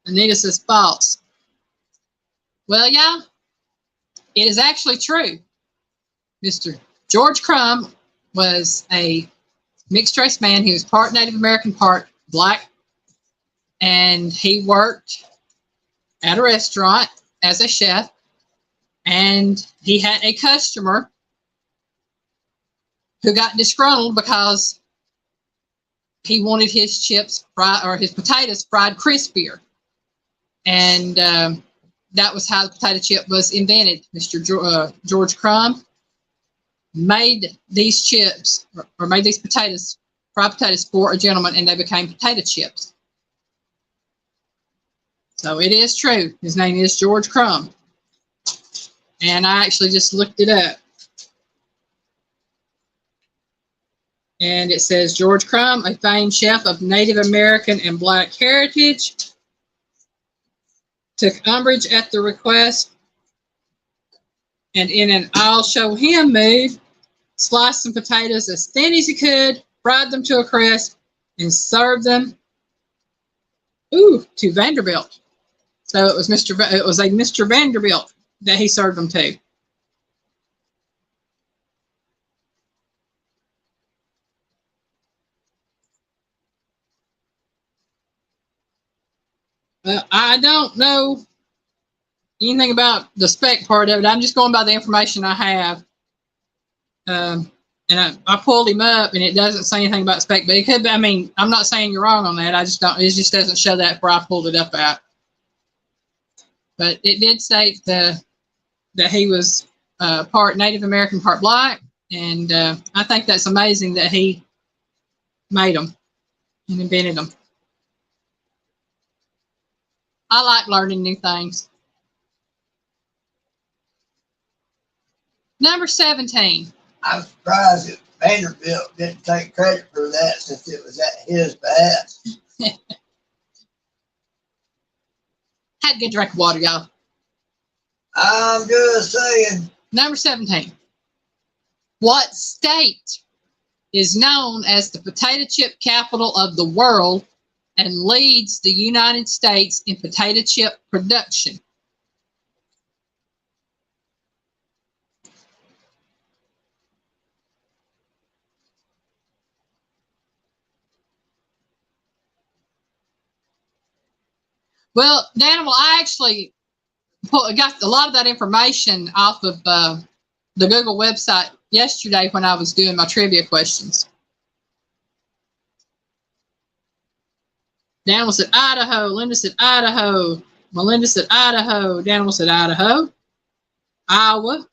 Speaker 1: Anita says false. Well, yeah, it is actually true. Mr. George Crumb was a mixed race man. He was part Native American, part black. And he worked at a restaurant as a chef. And he had a customer who got disgruntled because he wanted his chips fried, or his potatoes fried crispier. And that was how the potato chip was invented. Mr. George Crumb made these chips, or made these potatoes, fried potatoes for a gentleman, and they became potato chips. So it is true. His name is George Crumb. And I actually just looked it up. And it says George Crumb, a famed chef of Native American and Black heritage, took umbrage at the request, and in an I'll show him move, sliced some potatoes as thin as he could, fried them to a crisp, and served them to Vanderbilt. So it was a Mr. Vanderbilt that he served them to. I don't know anything about the spec part of it. I'm just going by the information I have. And I pulled him up, and it doesn't say anything about spec, but it could be. I mean, I'm not saying you're wrong on that. I just don't. It just doesn't show that where I pulled it up at. But it did state that he was part Native American, part black, and I think that's amazing that he made them and invented them. I like learning new things. Number 17.
Speaker 2: I'm surprised that Vanderbilt didn't take credit for that since it was at his behest.
Speaker 1: Had a good drink of water, y'all.
Speaker 2: I'm just saying.
Speaker 1: Number 17. What state is known as the potato chip capital of the world and leads the United States in potato chip production? Well, Danimal, I actually got a lot of that information off of the Google website yesterday when I was doing my trivia questions. Danimal said Idaho. Linda said Idaho. Melinda said Idaho. Danimal said Idaho. Iowa.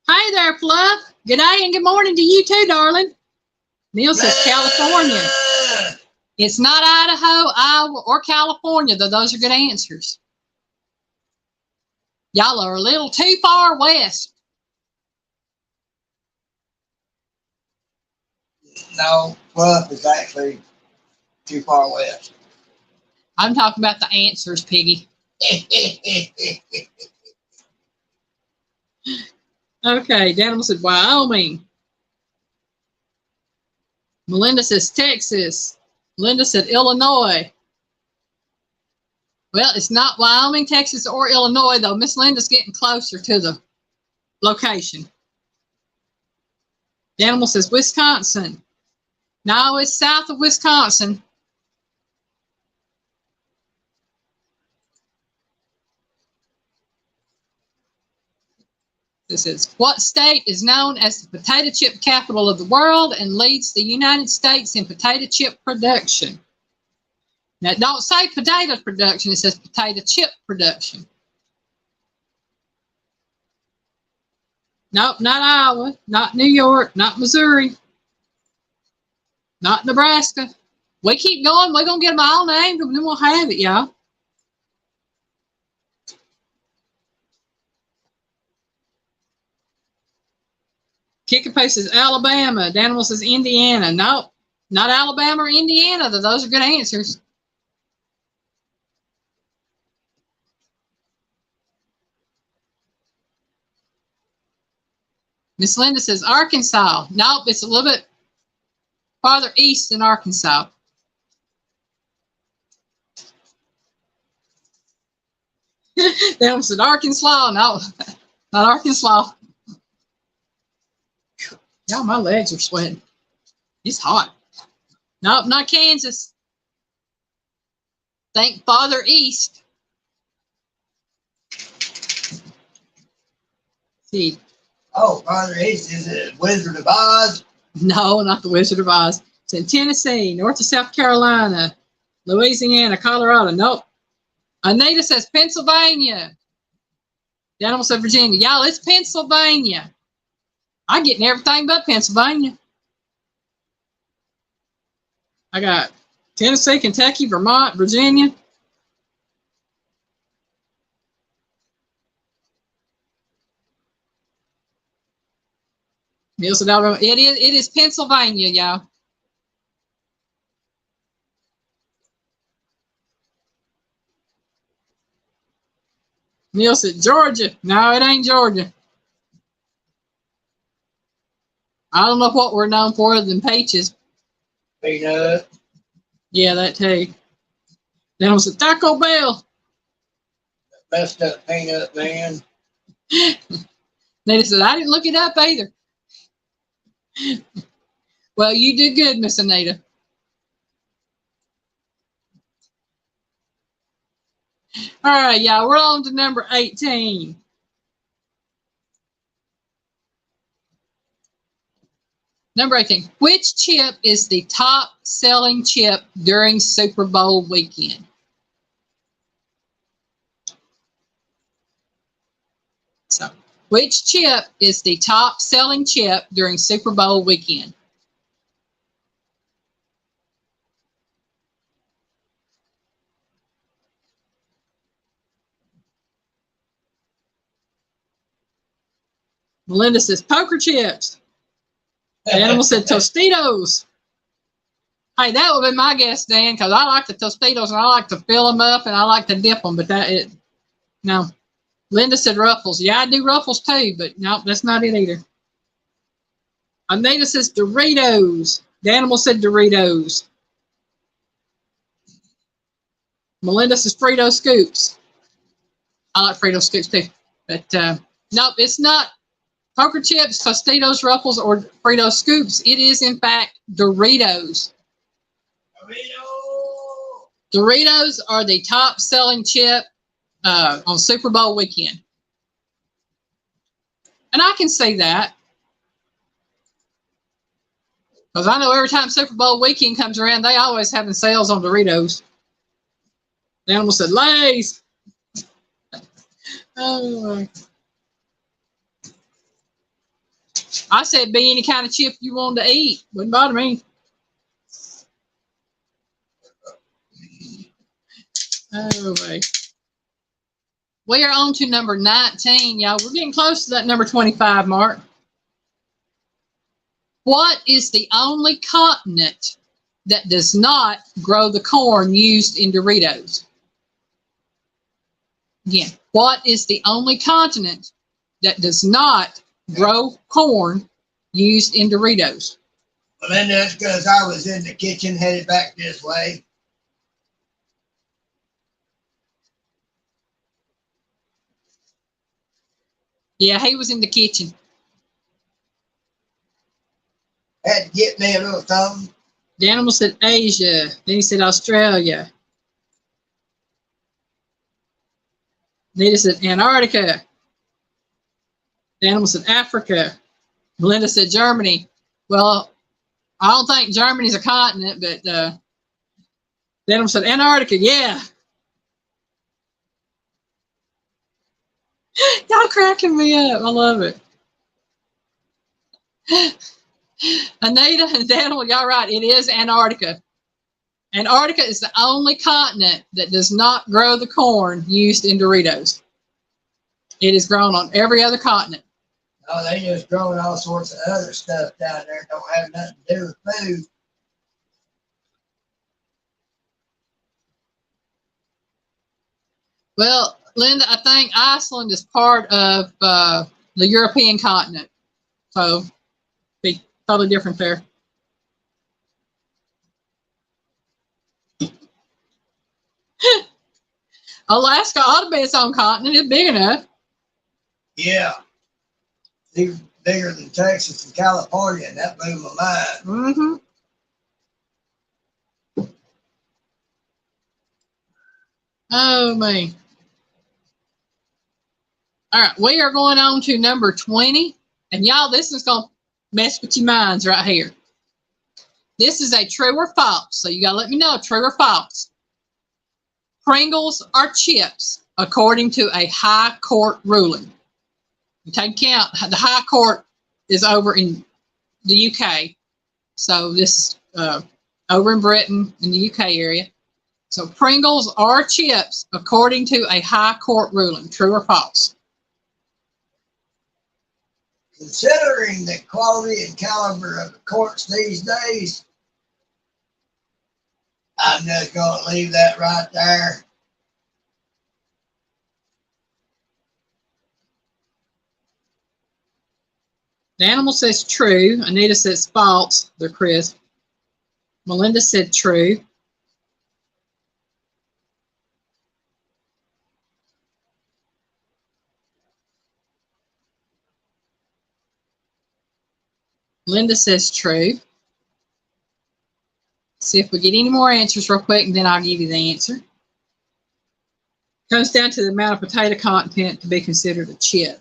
Speaker 1: Hey there, Fluff. Good day and good morning to you too, darling. Neil says California. It's not Idaho, Iowa, or California, though those are good answers. Y'all are a little too far west.
Speaker 2: No, Fluff is actually too far west.
Speaker 1: I'm talking about the answers, Piggy. Okay, Daniel said Wyoming. Melinda says Texas. Linda said Illinois. Well, it's not Wyoming, Texas, or Illinois, though. Miss Linda's getting closer to the location. Daniel says Wisconsin. No, it's south of Wisconsin. This is what state is known as the potato chip capital of the world and leads the United States in potato chip production. Now, don't say potato production, it says potato chip production. Nope, not Iowa, not New York, not Missouri, not Nebraska. We keep going, we're going to get them all named and then we'll have it, y'all. Kickapoo says Alabama. Danimal says Indiana. Nope, not Alabama or Indiana, though those are good answers. Miss Linda says Arkansas. Nope, it's a little bit farther east than Arkansas. Danimal said Arkansas. No, not Arkansas. Y'all, my legs are sweating. It's hot. Nope, not Kansas. Think farther east. See.
Speaker 2: Oh, farther east, is it Wizard of Oz?
Speaker 1: No, not the Wizard of Oz. It's in Tennessee, North to South Carolina, Louisiana, Colorado. Nope. Anita says Pennsylvania. Danimal said Virginia. Y'all, it's Pennsylvania. I'm getting everything but Pennsylvania. I got Tennessee, Kentucky, Vermont, Virginia. Nielsen, it is Pennsylvania, y'all. Nielsen, Georgia. No, it ain't Georgia. I don't know what we're known for other than peaches.
Speaker 2: Peanut.
Speaker 1: Yeah, that too. Then it was a Taco Bell.
Speaker 2: Messed up peanut, man.
Speaker 1: They said, I didn't look it up either. Well, you did good, Miss Anita. All right, y'all, we're on to number 18. Number 18. Which chip is the top selling chip during Super Bowl weekend? So, which chip is the top selling chip during Super Bowl weekend? Melinda says poker chips. Animal said Tostitos. Hey, that would be my guess, Dan, because I like the Tostitos and I like to fill them up and I like to dip them, but no. Linda said Ruffles. Yeah, I do Ruffles too, but no, that's not it either. Anita says Doritos. Danimal said Doritos. Melinda says Frito Scoops. I like Frito Scoops too, but nope, it's not poker chips, Tostitos, Ruffles, or Frito Scoops. It is, in fact, Doritos.
Speaker 2: Dorito.
Speaker 1: Doritos are the top selling chip on Super Bowl weekend. And I can see that. Because I know every time Super Bowl weekend comes around, they always having sales on Doritos. The animal said, Lay's. Oh. I said, be any kind of chip you wanted to eat. Wouldn't bother me. Oh, wait. We are on to number 19, y'all. We're getting close to that number 25 mark. What is the only continent that does not grow the corn used in Doritos? Again, what is the only continent that does not grow corn used in Doritos?
Speaker 2: Well, then that's because I was in the kitchen headed back this way.
Speaker 1: Yeah, he was in the kitchen.
Speaker 2: Had to get me a little something.
Speaker 1: The animal said Asia. Then he said Australia. Then he said Antarctica. The animal said Africa. Melinda said Germany. Well, I don't think Germany's a continent, but the animal said Antarctica. Yeah. Y'all cracking me up. I love it. Anita and Daniel, y'all right. It is Antarctica. Antarctica is the only continent that does not grow the corn used in Doritos. It is grown on every other continent.
Speaker 2: Oh, they just growing all sorts of other stuff down there. Don't have nothing to do with food.
Speaker 1: Well, Linda, I think Iceland is part of the European continent. So, be totally different there. Alaska ought to be its own continent. It's big enough.
Speaker 2: Yeah. It's bigger than Texas and California, and that blew my mind.
Speaker 1: Mm-hmm. Oh, man. All right, we are going on to number 20. And y'all, this is going to mess with your minds right here. This is a true or false. So you got to let me know, true or false. Pringles are chips, according to a high court ruling. You take account, the high court is over in the UK. So this over in Britain, in the UK area. So Pringles are chips, according to a high court ruling. True or false?
Speaker 2: Considering the quality and caliber of the courts these days, I'm just going to leave that right there.
Speaker 1: The animal says true. Anita says false. They're crisp. Melinda said true. Linda says true. See if we get any more answers real quick, and then I'll give you the answer. Comes down to the amount of potato content to be considered a chip.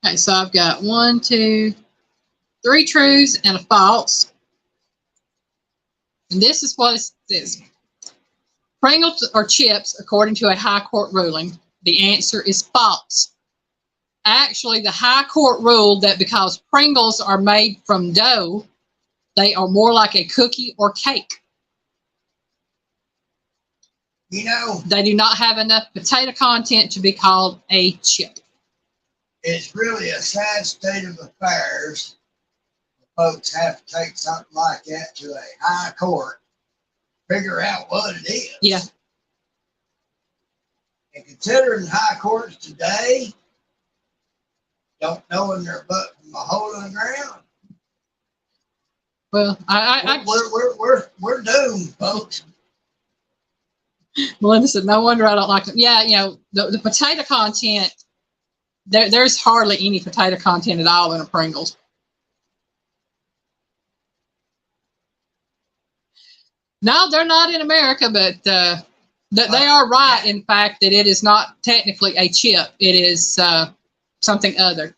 Speaker 1: Okay, so I've got 1, 2, 3 trues and a false. And this is what it says. Pringles are chips, according to a high court ruling. The answer is false. Actually, the high court ruled that because Pringles are made from dough, they are more like a cookie or cake.
Speaker 2: You know,
Speaker 1: they do not have enough potato content to be called a chip.
Speaker 2: It's really a sad state of affairs. Folks have to take something like that to a high court, figure out what it is.
Speaker 1: Yeah.
Speaker 2: And considering high courts today don't know in their butt from a hole in the ground.
Speaker 1: Well,
Speaker 2: we're doomed, folks.
Speaker 1: Melinda said, no wonder I don't like them. Yeah, you know, the potato content, there's hardly any potato content at all in a Pringles. No, they're not in America, but that they are right in fact that it is not technically a chip. It is something other.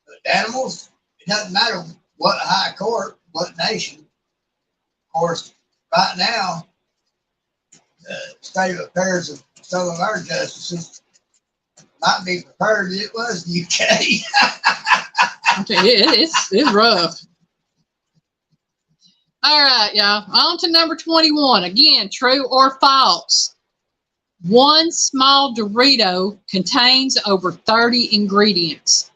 Speaker 2: But animals, it doesn't matter what high court, what nation. Of course, right now, the state of affairs of some of our justices might be prepared as it was in the UK.
Speaker 1: It's rough. All right, y'all. On to number 21. Again, true or false? One small Dorito contains over 30 ingredients.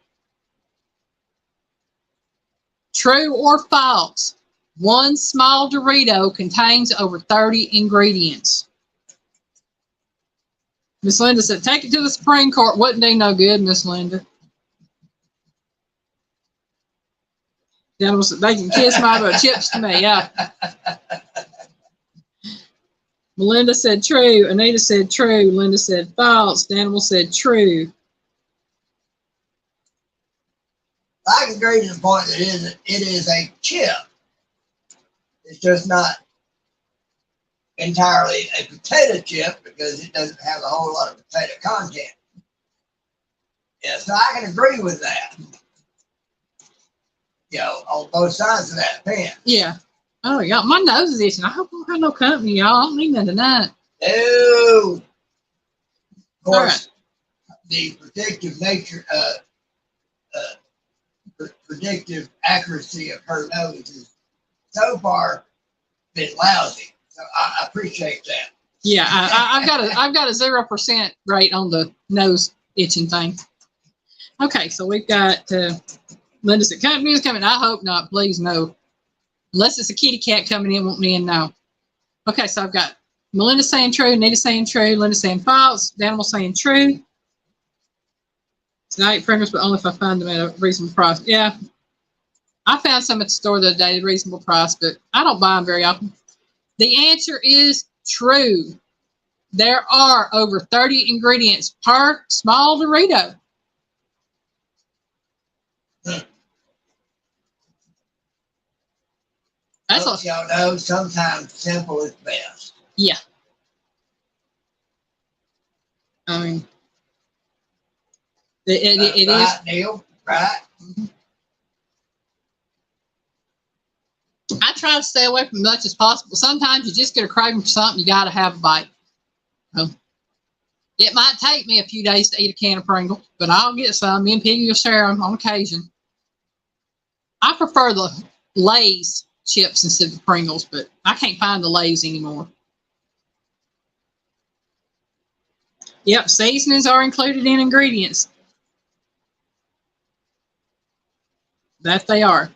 Speaker 1: True or false? One small Dorito contains over 30 ingredients. Miss Linda said, take it to the Supreme Court. Wouldn't they no good, Miss Linda? They can kiss my chips to me. Yeah. Melinda said true. Anita said true. Linda said false. Daniel said true.
Speaker 2: I can agree to the point that it is a chip. It's just not entirely a potato chip because it doesn't have a whole lot of potato content. Yeah, so I can agree with that. You know, on both sides of that pen.
Speaker 1: Yeah. Oh, y'all, my nose is itching. I hope I don't have no company, y'all. I don't need none tonight.
Speaker 2: No. Of course,
Speaker 1: right.
Speaker 2: The predictive nature, predictive accuracy of her nose has so far been lousy. So I appreciate that.
Speaker 1: Yeah, I've got a 0% rate on the nose itching thing. Okay, so we've got Linda said, company is coming. I hope not. Please no. Unless it's a kitty cat coming in, won't me in now. Okay, so I've got Melinda saying true, Nita saying true, Linda saying false, Daniel saying true. So I eat Pringles, but only if I find them at a reasonable price. Yeah, I found some at the store the other day at a reasonable price, but I don't buy them very often. The answer is true. There are over 30 ingredients per small Dorito.
Speaker 2: That's what y'all know. Sometimes simple is best.
Speaker 1: Yeah. I mean, it
Speaker 2: right,
Speaker 1: is.
Speaker 2: Neil, right?
Speaker 1: Mm-hmm. I try to stay away from as much as possible. Sometimes you just get a craving for something, you got to have a bite. It might take me a few days to eat a can of Pringles, but I'll get some. Me and Piggy will share them on occasion. I prefer the Lay's chips instead of the Pringles, but I can't find the Lay's anymore. Yep, seasonings are included in ingredients. That they are.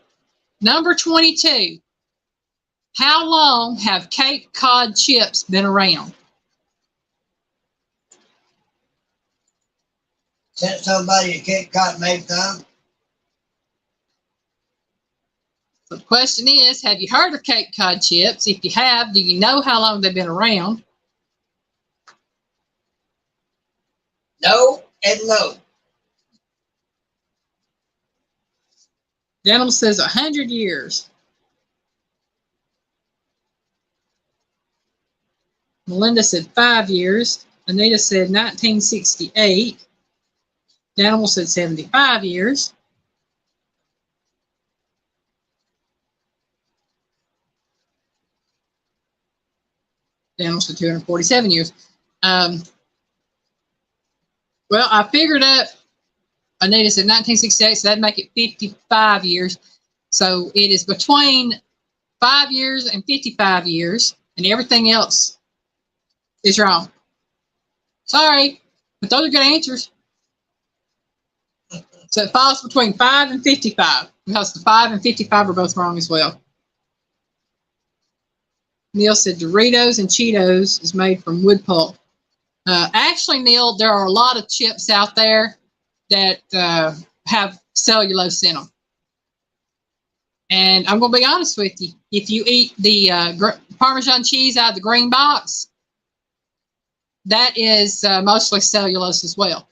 Speaker 1: Number 22. How long have Cape Cod chips been around?
Speaker 2: Since somebody at Cape Cod made them.
Speaker 1: So the question is, have you heard of Cape Cod chips? If you have, do you know how long they've been around?
Speaker 2: No and no.
Speaker 1: Daniel says 100 years. Melinda said 5 years. Anita said 1968. Daniel said 75 years. Daniel said 247 years. Well, I figured up, Anita said 1968, so that'd make it 55 years. So it is between 5 years and 55 years, and everything else is wrong. Sorry, but those are good answers. So it falls between 5 and 55, because the 5 and 55 are both wrong as well. Neil said Doritos and Cheetos is made from wood pulp. Actually, Neil, there are a lot of chips out there that have cellulose in them. And I'm going to be honest with you. If you eat the Parmesan cheese out of the green box, that is mostly cellulose as well.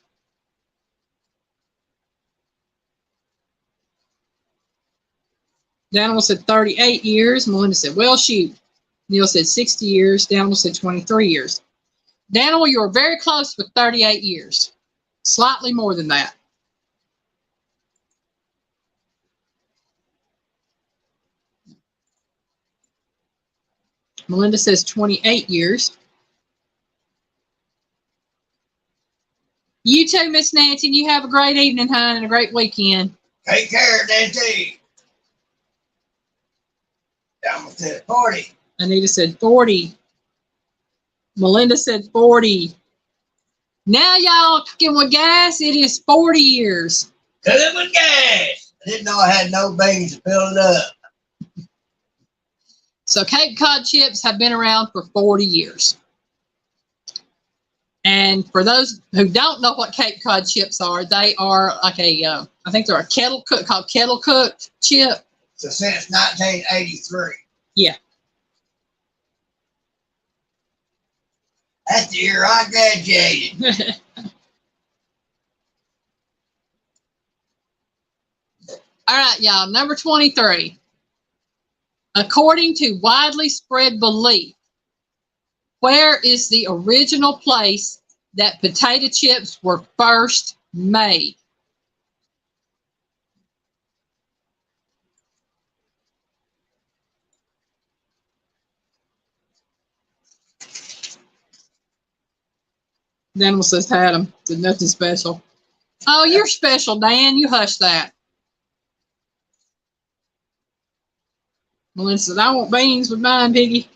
Speaker 1: Daniel said 38 years. Melinda said, well, shoot. Neil said 60 years. Daniel said 23 years. Daniel, you were very close with 38 years. Slightly more than that. Melinda says 28 years. You too, Miss Nancy. You have a great evening, hon, and a great weekend.
Speaker 2: Take care, Nancy. Down with the 40.
Speaker 1: Anita said 40. Melinda said 40. Now y'all cooking with gas. It is 40 years.
Speaker 2: Cooking with gas. I didn't know I had no beans to fill it up.
Speaker 1: So Cape Cod chips have been around for 40 years. And for those who don't know what Cape Cod chips are, they are like I think they're a kettle cooked chip.
Speaker 2: So since 1983.
Speaker 1: Yeah.
Speaker 2: That's the year I graduated.
Speaker 1: All right, y'all. Number 23. According to widely spread belief, where is the original place that potato chips were first made? Daniel says had them. Said nothing special. Oh, you're special, Dan. You hush that. Melinda said, I want beans with mine, Piggy.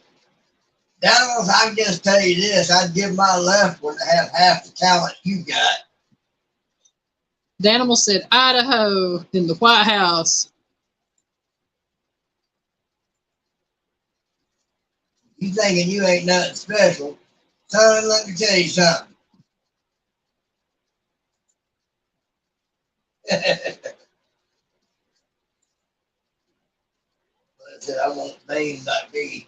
Speaker 2: Daniels, I can just tell you this. I'd give my left one to have half the talent you got.
Speaker 1: Daniel said Idaho in the White House.
Speaker 2: You thinking you ain't nothing special. Son, let me tell you something. I said, I want beans like me.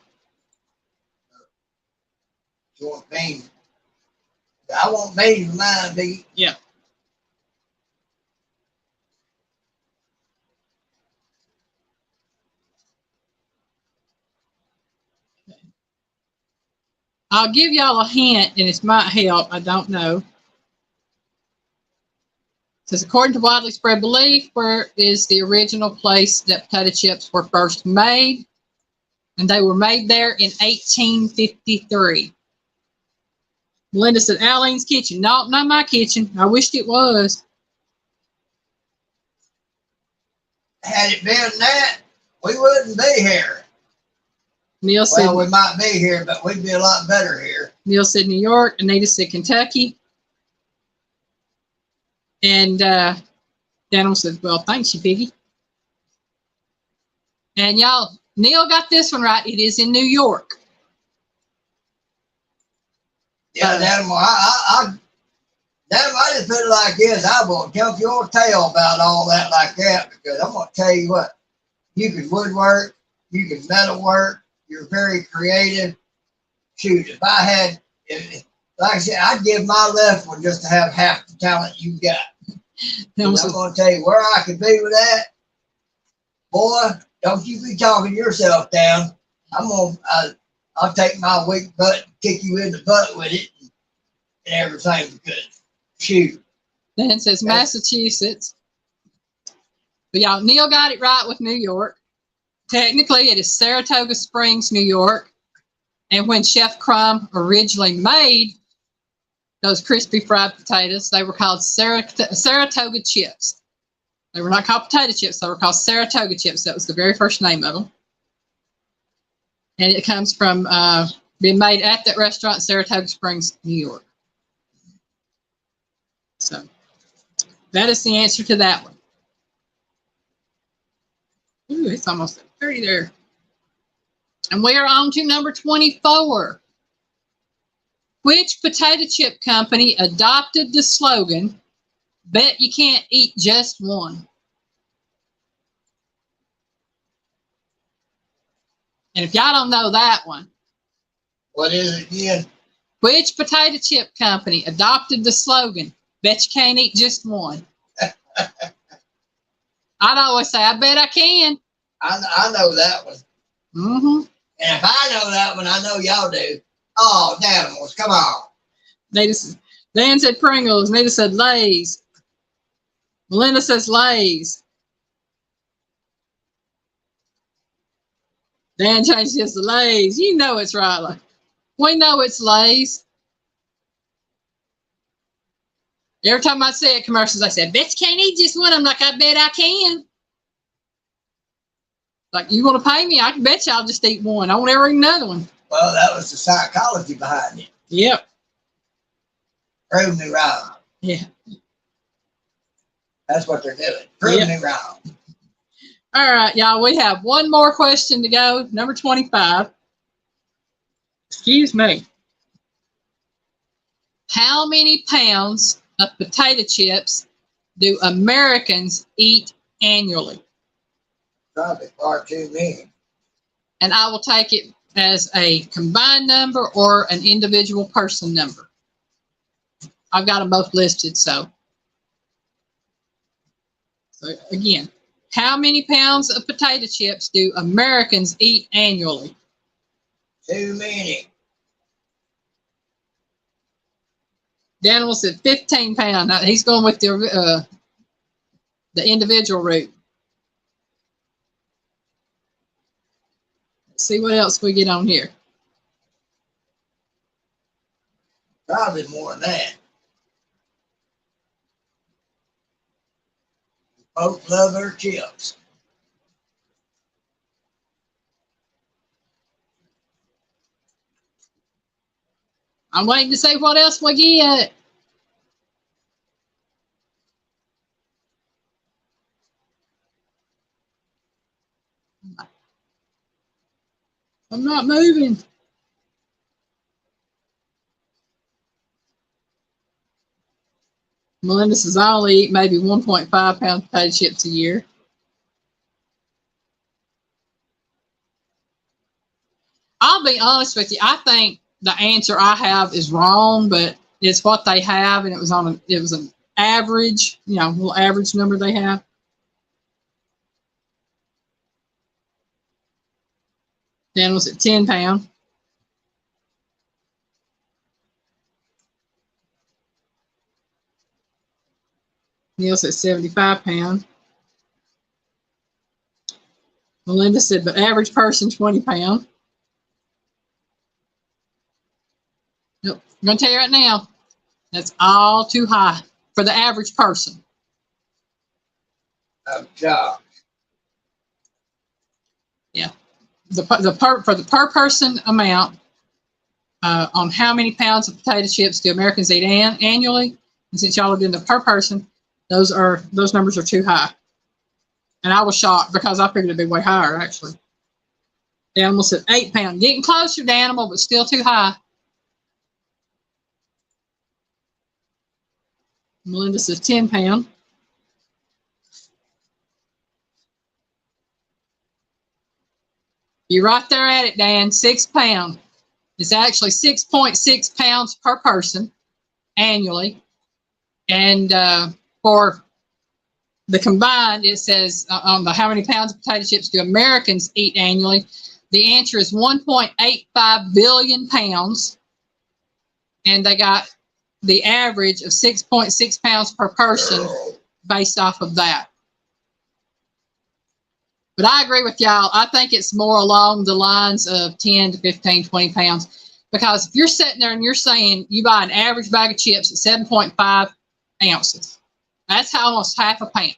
Speaker 2: You want beans? I want beans with mine, Biggie.
Speaker 1: Yeah. I'll give y'all a hint, and it might help. I don't know. It says, according to widely spread belief, where is the original place that potato chips were first made? And they were made there in 1853. Melinda said, Alleen's kitchen. No, not my kitchen. I wished it was.
Speaker 2: Had it been that, we wouldn't be here.
Speaker 1: Neil said,
Speaker 2: well, we might be here, but we'd be a lot better here.
Speaker 1: Neil said New York. Anita said Kentucky. And Daniel said, well, thanks, you piggy. And y'all, Neil got this one right. It is in New York.
Speaker 2: Yeah, Daniel, I just put it like this. I will jump your tail about all that like that, because I'm going to tell you what. You can woodwork. You can metalwork. You're very creative. Shoot, if I had, like I said, I'd give my left one just to have half the talent you got. I'm going to tell you where I could be with that. Boy, don't you be talking yourself down. I'll take my weak butt and kick you in the butt with it and everything, because shoot.
Speaker 1: Dan says Massachusetts. But y'all, Neil got it right with New York. Technically, it is Saratoga Springs, New York. And when Chef Crumb originally made those crispy fried potatoes, they were called Saratoga chips. They were not called potato chips. They were called Saratoga chips. That was the very first name of them. And it comes from being made at that restaurant in Saratoga Springs, New York. So that is the answer to that one. Ooh, it's almost at 30 there. And we are on to number 24. Which potato chip company adopted the slogan, bet you can't eat just one? And if y'all don't know that one.
Speaker 2: What is it again?
Speaker 1: Which potato chip company adopted the slogan, bet you can't eat just one? I'd always say, I bet I can.
Speaker 2: I know that one.
Speaker 1: Mm-hmm.
Speaker 2: And if I know that one, I know y'all do. Oh, animals, come on.
Speaker 1: Dan said Pringles. Nita said Lay's. Melinda says Lay's. Dan changed his to Lay's. You know it's Riley. We know it's Lay's. Every time I see it commercials, I say, bet you can't eat just one. I'm like, I bet I can. Like, you want to pay me? I can bet you I'll just eat one. I won't ever eat another one.
Speaker 2: Well, that was the psychology behind it.
Speaker 1: Yep.
Speaker 2: Prove me wrong.
Speaker 1: Yeah.
Speaker 2: That's what they're doing. Prove me wrong.
Speaker 1: All right, y'all. We have one more question to go. Number 25. Excuse me. How many pounds of potato chips do Americans eat annually?
Speaker 2: Probably far too many.
Speaker 1: And I will take it as a combined number or an individual person number. I've got them both listed, so again, how many pounds of potato chips do Americans eat annually?
Speaker 2: Too many.
Speaker 1: Daniel said 15 pounds. Now, he's going with the individual route. Let's see what else we get on here.
Speaker 2: Probably more than that. Folks love their chips.
Speaker 1: I'm waiting to see what else we get. I'm not moving. Melinda says I only eat maybe 1.5 pounds of potato chips a year. I'll be honest with you. I think the answer I have is wrong, but it's what they have, and it was an average, little average number they have. Dan was at 10 pounds. Neil's at 75 pounds. Melinda said, but average person, 20 pounds. Nope. I'm going to tell you right now, that's all too high for the average person.
Speaker 2: I'm shocked.
Speaker 1: Yeah. For the per person amount on how many pounds of potato chips do Americans eat annually, and since y'all are doing the per person, those numbers are too high. And I was shocked because I figured it'd be way higher, actually. The animal said 8 pounds. Getting closer to animal, but still too high. Melinda says 10 pounds. You're right there at it, Dan. 6 pounds. It's actually 6.6 pounds per person annually. And for the combined, it says on the how many pounds of potato chips do Americans eat annually? The answer is 1.85 billion pounds. And they got the average of 6.6 pounds per person based off of that. But I agree with y'all. I think it's more along the lines of 10 to 15, 20 pounds. Because if you're sitting there and you're saying you buy an average bag of chips at 7.5 ounces, that's almost half a pound.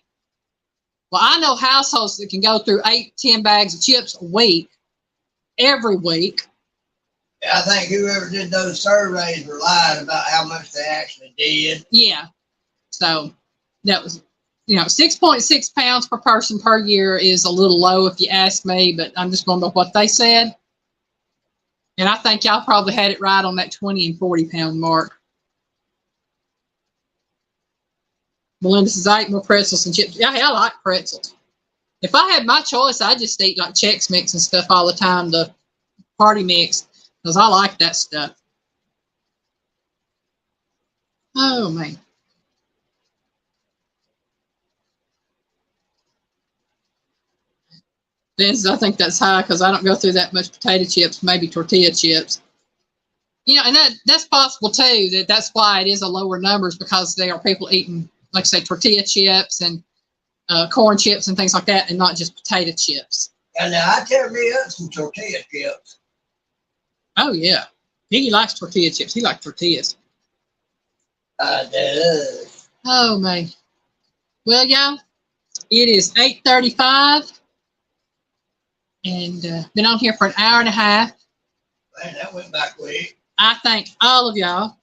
Speaker 1: Well, I know households that can go through 8, 10 bags of chips a week, every week.
Speaker 2: I think whoever did those surveys were lying about how much they actually did.
Speaker 1: Yeah. So that was, 6.6 pounds per person per year is a little low if you ask me, but I'm just going by what they said. And I think y'all probably had it right on that 20 and 40 pound mark. Melinda says, I eat more pretzels and chips. Yeah, I like pretzels. If I had my choice, I'd just eat like Chex Mix and stuff all the time, the party mix, because I like that stuff. Oh, man. expenses. I think that's high because I don't go through that much potato chips, maybe tortilla chips. You know, and that's possible too. That's why it is a lower numbers, because there are people eating, like I say, tortilla chips and corn chips and things like that, and not just potato chips.
Speaker 2: And now I tear me up some tortilla chips.
Speaker 1: Oh yeah, Piggy likes tortilla chips. He likes tortillas.
Speaker 2: I do.
Speaker 1: Oh man. Well, y'all, it is 8:35, and been on here for an hour and a half.
Speaker 2: Man, that went by quick.
Speaker 1: I thank all of y'all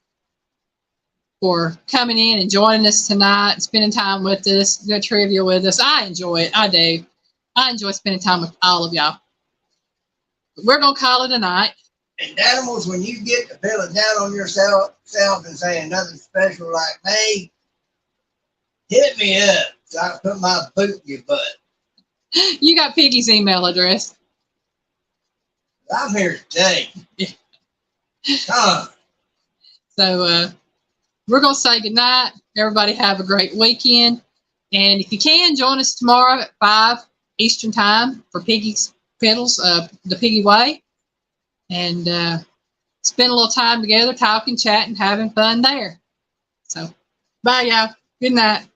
Speaker 1: for coming in and joining us tonight and spending time with us, doing trivia with us. I enjoy it. I do. I enjoy spending time with all of y'all. But we're going to call it a night.
Speaker 2: And animals, when you get to feeling down on yourself and saying nothing special like me, hit me up so I can put my boot in your butt.
Speaker 1: You got Piggy's email address.
Speaker 2: I'm here today.
Speaker 1: So we're going to say goodnight. Everybody have a great weekend. And if you can, join us tomorrow at 5 Eastern Time for Piggy's Pedals, the Piggy Way. And spend a little time together, talking, chatting, having fun there. So bye, y'all. Good night.